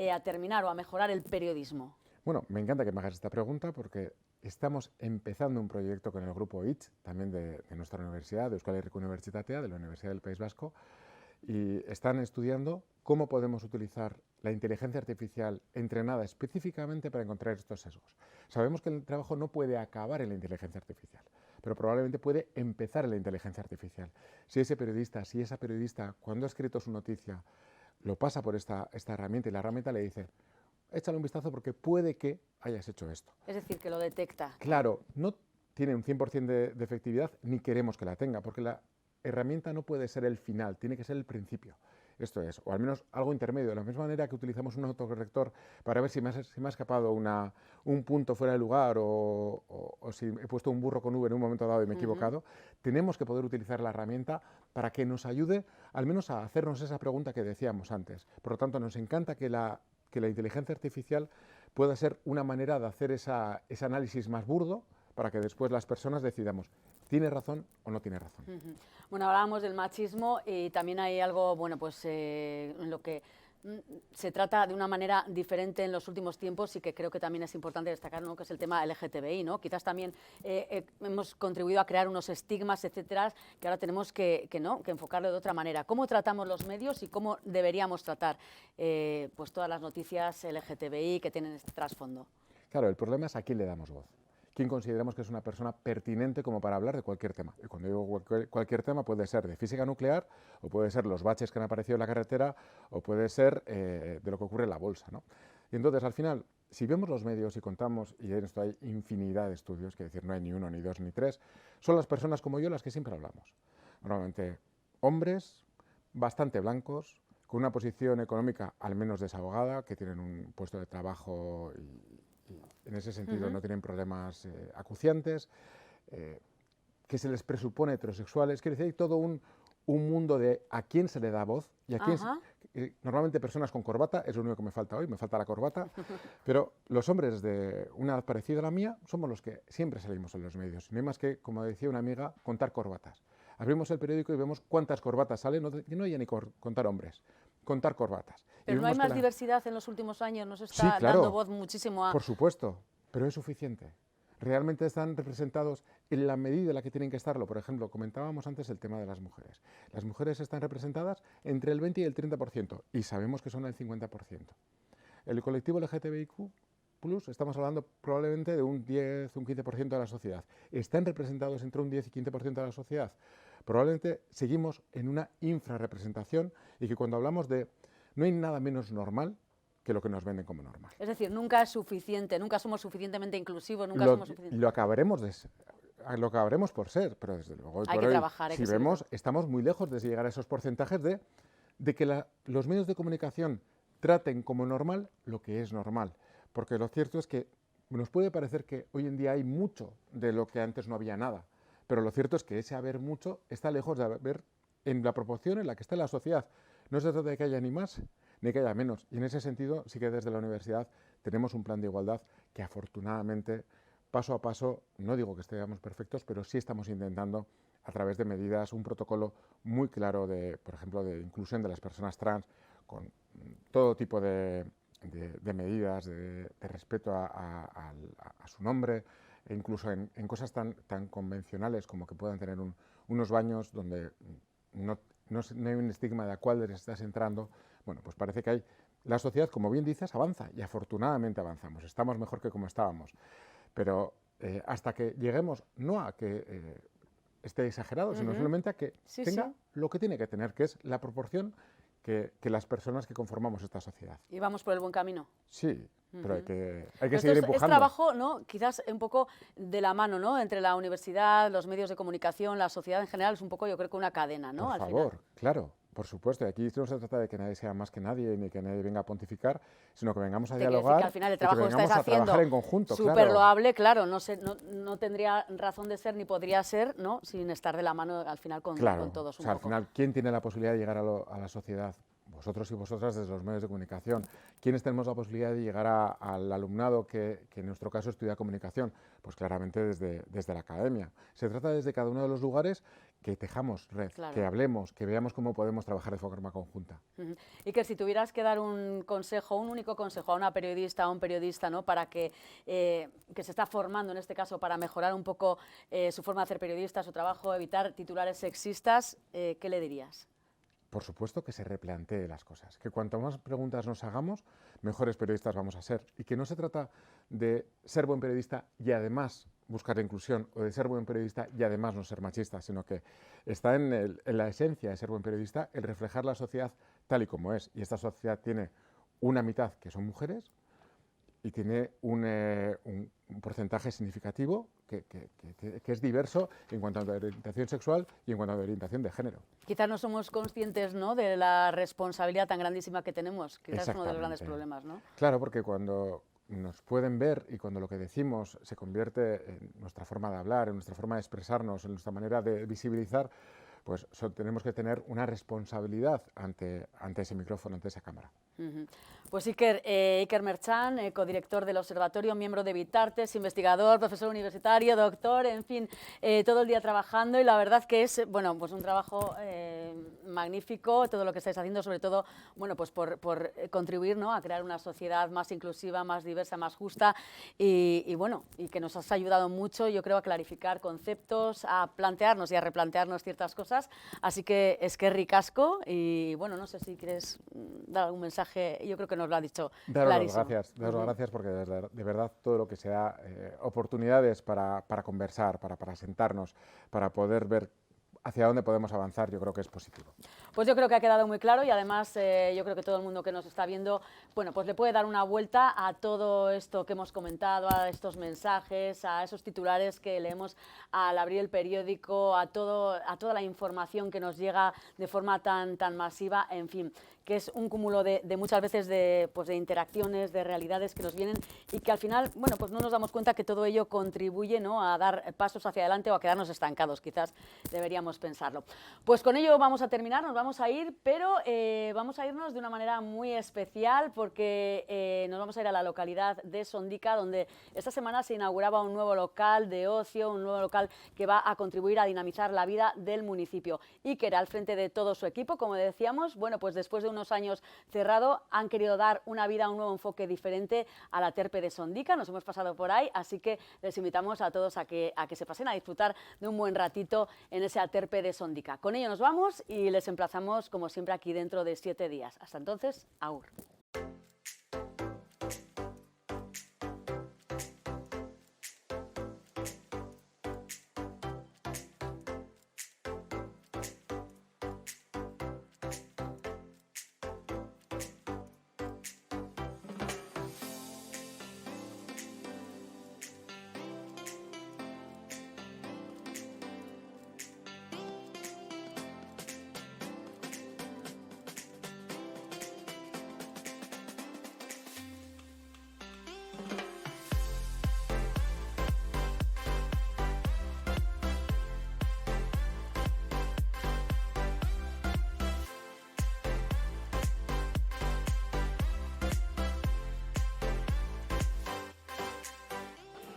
a terminar o a mejorar el periodismo. Bueno, me encanta que me hagas esta pregunta porque estamos empezando un proyecto con el grupo ITS, también de nuestra universidad, de Euskal Herriko Unibertsitatea, de la Universidad del País Vasco, y están estudiando cómo podemos utilizar la inteligencia artificial entrenada específicamente para encontrar estos sesgos. Sabemos que el trabajo no puede acabar en la inteligencia artificial, pero probablemente puede empezar en la inteligencia artificial. Si esa periodista, cuando ha escrito su noticia, lo pasa por esta herramienta y la herramienta le dice, échale un vistazo porque puede que hayas hecho esto. Es decir, que lo detecta. Claro, no tiene un 100% de efectividad, ni queremos que la tenga, porque la herramienta no puede ser el final, tiene que ser el principio. Esto es, o al menos algo intermedio, de la misma manera que utilizamos un autocorrector para ver si me ha escapado un punto fuera de lugar o si he puesto un burro con V en un momento dado y me he equivocado, tenemos que poder utilizar la herramienta para que nos ayude al menos a hacernos esa pregunta que decíamos antes. Por lo tanto, nos encanta que la inteligencia artificial pueda ser una manera de hacer ese análisis más burdo para que después las personas decidamos, ¿tiene razón o no tiene razón? Bueno, hablábamos del machismo y también hay algo, bueno, pues en lo que se trata de una manera diferente en los últimos tiempos y que creo que también es importante destacar, ¿no?, que es el tema LGTBI, ¿no? Quizás también hemos contribuido a crear unos estigmas, etcétera, que ahora tenemos que enfocarlo de otra manera. ¿Cómo tratamos los medios y cómo deberíamos tratar pues todas las noticias LGTBI que tienen este trasfondo? Claro, el problema es a quién le damos voz. ¿Quién consideramos que es una persona pertinente como para hablar de cualquier tema? Y cuando digo cualquier tema puede ser de física nuclear, o puede ser los baches que han aparecido en la carretera, o puede ser de lo que ocurre en la bolsa, ¿no? Y entonces, al final, si vemos los medios y contamos, y en esto hay infinidad de estudios, que decir, no hay ni uno, ni dos, ni tres, son las personas como yo las que siempre hablamos. Normalmente, hombres bastante blancos, con una posición económica al menos desahogada, que tienen un puesto de trabajo y en ese sentido no tienen problemas acuciantes, que se les presupone heterosexuales. Quiere decir, hay todo un mundo de a quién se le da voz y a quién normalmente personas con corbata, es lo único que me falta hoy, me falta la corbata, pero los hombres de una edad parecida a la mía somos los que siempre salimos en los medios. No hay más que, como decía una amiga, contar corbatas. Abrimos el periódico y vemos cuántas corbatas salen, no hay ya ni contar hombres, contar corbatas. Pero no hay más diversidad en los últimos años, nos está dando voz muchísimo a... Por supuesto, pero es suficiente. Realmente están representados en la medida en la que tienen que estarlo. Por ejemplo, comentábamos antes el tema de las mujeres. Las mujeres están representadas entre el 20 y el 30%, y sabemos que son el 50%. El colectivo LGTBIQ+, estamos hablando probablemente de un 10, un 15% de la sociedad. ¿Están representados entre un 10 y 15% de la sociedad? Probablemente seguimos en una infrarrepresentación y que cuando hablamos de no hay nada menos normal que lo que nos venden como normal. Es decir, nunca es suficiente, nunca somos suficientemente inclusivos, nunca somos suficientes. Lo acabaremos por ser, pero desde luego hay que trabajar. Si vemos, estamos muy lejos de llegar a esos porcentajes de que los medios de comunicación traten como normal lo que es normal. Porque lo cierto es que nos puede parecer que hoy en día hay mucho de lo que antes no había nada, pero lo cierto es que ese haber mucho está lejos de haber en la proporción en la que está la sociedad. No se trata de que haya ni más ni que haya menos. Y en ese sentido sí que desde la universidad tenemos un plan de igualdad que afortunadamente, paso a paso, no digo que estemos perfectos, pero sí estamos intentando a través de medidas, un protocolo muy claro de, por ejemplo, de inclusión de las personas trans, con todo tipo de medidas de respeto a su nombre, e incluso en cosas tan convencionales como que puedan tener unos baños donde no hay un estigma de a cuál les estás entrando. Bueno, pues parece que la sociedad, como bien dices, avanza y afortunadamente avanzamos, estamos mejor que como estábamos, pero hasta que lleguemos no a que esté exagerado, sino simplemente a que tenga lo que tiene que tener, que es la proporción que las personas que conformamos esta sociedad. ¿Y vamos por el buen camino? Sí, pero hay que seguir empujando. Es trabajo, ¿no?, quizás un poco de la mano, ¿no?, entre la universidad, los medios de comunicación, la sociedad en general, es un poco, yo creo que una cadena, ¿no? Por favor, claro. Por supuesto, y aquí no se trata de que nadie sea más que nadie, ni que nadie venga a pontificar, sino que vengamos a dialogar, que al final el trabajo que vengamos a trabajar en conjunto. Súper loable, claro, no tendría razón de ser ni podría ser, ¿no?, sin estar de la mano al final con todos un poco. Al final, ¿quién tiene la posibilidad de llegar a la sociedad? Vosotros y vosotras desde los medios de comunicación. ¿Quiénes tenemos la posibilidad de llegar al alumnado que en nuestro caso estudia comunicación? Pues claramente desde la academia. Se trata desde cada uno de los lugares que tejamos red, Claro. que hablemos, que veamos cómo podemos trabajar de forma conjunta. Y que si tuvieras que dar un consejo, un único consejo a una periodista, a un periodista, ¿no? Para que se está formando en este caso para mejorar un poco su forma de hacer periodista, su trabajo, evitar titulares sexistas, ¿qué le dirías? Por supuesto que se replantee las cosas, que cuanto más preguntas nos hagamos, mejores periodistas vamos a ser. Y que no se trata de ser buen periodista y además buscar la inclusión, o de ser buen periodista y además no ser machista, sino que está en la esencia de ser buen periodista el reflejar la sociedad tal y como es. Y esta sociedad tiene una mitad que son mujeres y tiene un porcentaje significativo que es diverso en cuanto a orientación sexual y en cuanto a orientación de género. Quizás no somos conscientes, ¿no?, de la responsabilidad tan grandísima que tenemos. Quizás es uno de los grandes problemas, ¿no? Claro, porque cuando nos pueden ver y cuando lo que decimos se convierte en nuestra forma de hablar, en nuestra forma de expresarnos, en nuestra manera de visibilizar, pues tenemos que tener una responsabilidad ante ese micrófono, ante esa cámara. Pues Iker Merchan, codirector del Observatorio, miembro de Vitartes, investigador, profesor universitario, doctor, en fin, todo el día trabajando, y la verdad que es, bueno, pues un trabajo magnífico, todo lo que estáis haciendo, sobre todo, bueno, pues por contribuir, ¿no?, a crear una sociedad más inclusiva, más diversa, más justa, y bueno, y que nos has ayudado mucho, yo creo, a clarificar conceptos, a plantearnos y a replantearnos ciertas cosas, así que es que ricasco, y bueno, no sé si quieres dar algún mensaje. Yo creo que nos lo ha dicho clarísimo. Daros las gracias porque de verdad todo lo que sea oportunidades para conversar, para sentarnos, para poder ver hacia dónde podemos avanzar, yo creo que es positivo. Pues yo creo que ha quedado muy claro, y además yo creo que todo el mundo que nos está viendo, bueno, pues le puede dar una vuelta a todo esto que hemos comentado, a estos mensajes, a esos titulares que leemos al abrir el periódico, a toda la información que nos llega de forma tan masiva, en fin, que es un cúmulo de muchas veces de interacciones, de realidades que nos vienen y que al final, bueno, pues no nos damos cuenta que todo ello contribuye, ¿no?, a dar pasos hacia adelante o a quedarnos estancados, quizás deberíamos pensarlo. Pues con ello vamos a terminar, nos vamos a ir, pero vamos a irnos de una manera muy especial porque nos vamos a ir a la localidad de Sondica, donde esta semana se inauguraba un nuevo local de ocio, un nuevo local que va a contribuir a dinamizar la vida del municipio. Iker, al frente de todo su equipo, como decíamos, bueno, pues después de unos años cerrado, han querido dar una vida, un nuevo enfoque diferente a la Terpe de Sondica. Nos hemos pasado por ahí, así que les invitamos a todos a que se pasen a disfrutar de un buen ratito en esa Terpe de Sondica. Con ello nos vamos y les emplazamos, como siempre, aquí dentro de 7 días. Hasta entonces, agur.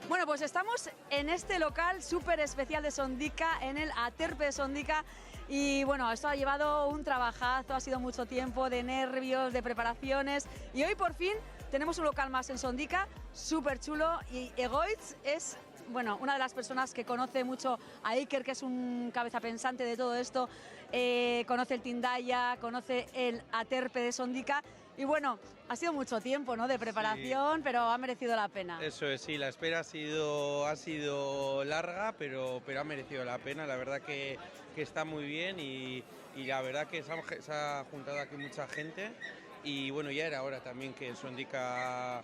Bueno, pues estamos en este local súper especial de Sondica, en el Aterpe de Sondica, y bueno, esto ha llevado un trabajazo, ha sido mucho tiempo de nervios, de preparaciones, y hoy por fin tenemos un local más en Sondica, súper chulo, y Egoitz es, bueno, una de las personas que conoce mucho a Iker, que es un cabeza pensante de todo esto, conoce el Tindaya, conoce el Aterpe de Sondica, y bueno, ha sido mucho tiempo, ¿no?, de preparación, sí, pero ha merecido la pena. Eso es, sí, la espera ha sido larga, pero ha merecido la pena. La verdad que está muy bien y la verdad que se ha juntado aquí mucha gente. Y bueno, ya era hora también que en Sondica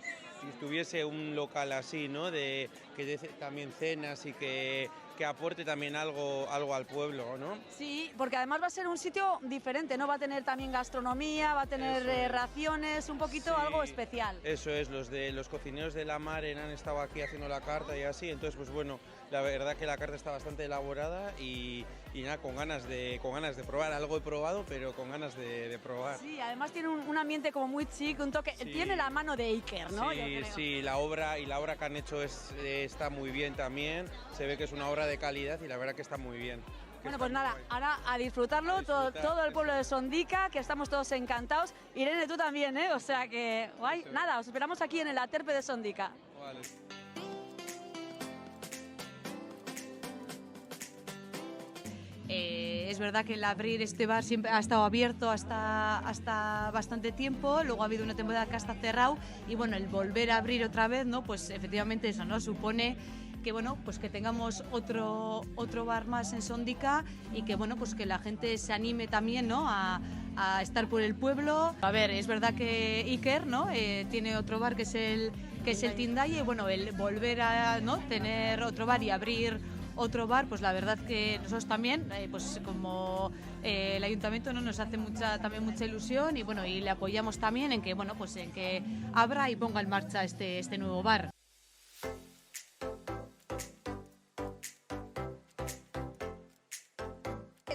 tuviese un local así, ¿no?, que dé también cenas y que aporte también algo al pueblo, ¿no? Sí, porque además va a ser un sitio diferente, ¿no? Va a tener también gastronomía, va a tener raciones, un poquito, sí, algo especial. Eso es, los cocineros de la Maren han estado aquí haciendo la carta y así, entonces pues bueno, la verdad que la carta está bastante elaborada y nada, con ganas de probar. Algo he probado, pero con ganas de probar. Sí, además tiene un ambiente como muy chic, un toque, sí, tiene la mano de Iker, ¿no? Sí, sí, la obra que han hecho está muy bien también, se ve que es una obra de calidad y la verdad que está muy bien. Bueno, pues nada, ahora a disfrutarlo, todo el pueblo de Sondica, que estamos todos encantados. Irene, tú también, ¿eh? O sea que, guay. Nada, os esperamos aquí en el Aterpe de Sondica. Vale. Es verdad que el abrir este bar siempre ha estado abierto hasta bastante tiempo, luego ha habido una temporada que está cerrado y bueno, el volver a abrir otra vez, ¿no? Pues efectivamente eso, ¿no? Supone que bueno, pues que tengamos otro bar más en Sondica y que bueno, pues que la gente se anime también, ¿no? a estar por el pueblo. A ver, es verdad que Iker, ¿no? Tiene otro bar que es el Tindaya y bueno, el volver a, ¿no? tener otro bar y abrir otro bar, pues la verdad que nosotros también, pues como el ayuntamiento, ¿no? nos hace también mucha ilusión y bueno, y le apoyamos también en que bueno, pues en que abra y ponga en marcha este nuevo bar.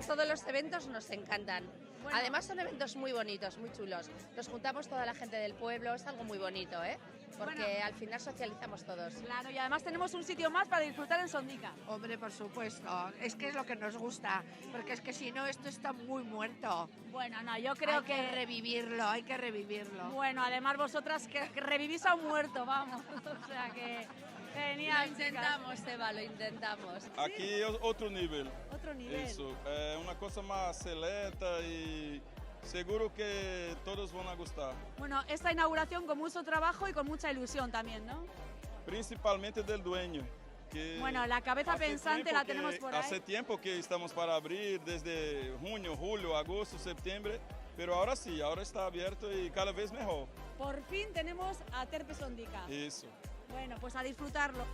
Todos los eventos nos encantan. Bueno. Además son eventos muy bonitos, muy chulos. Nos juntamos toda la gente del pueblo, es algo muy bonito, ¿eh? Porque bueno, al final socializamos todos. Claro, y además tenemos un sitio más para disfrutar en Sondica. Hombre, por supuesto, es que es lo que nos gusta, porque es que si no esto está muy muerto. Bueno, no, yo creo hay que revivirlo, hay que revivirlo. Bueno, además vosotras que revivís a un muerto, vamos. O sea que genial. Lo intentamos, Eva, lo intentamos. Aquí es otro nivel. Otro nivel. Eso, una cosa más selecta y seguro que todos van a gustar. Bueno, esta inauguración con mucho trabajo y con mucha ilusión también, ¿no? Principalmente del dueño. Que bueno, la cabeza pensante la tenemos por ahí. Hace tiempo que estamos para abrir, desde junio, julio, agosto, septiembre, pero ahora sí, ahora está abierto y cada vez mejor. Por fin tenemos Aterpe Sondica. Eso. Bueno, pues a disfrutarlo.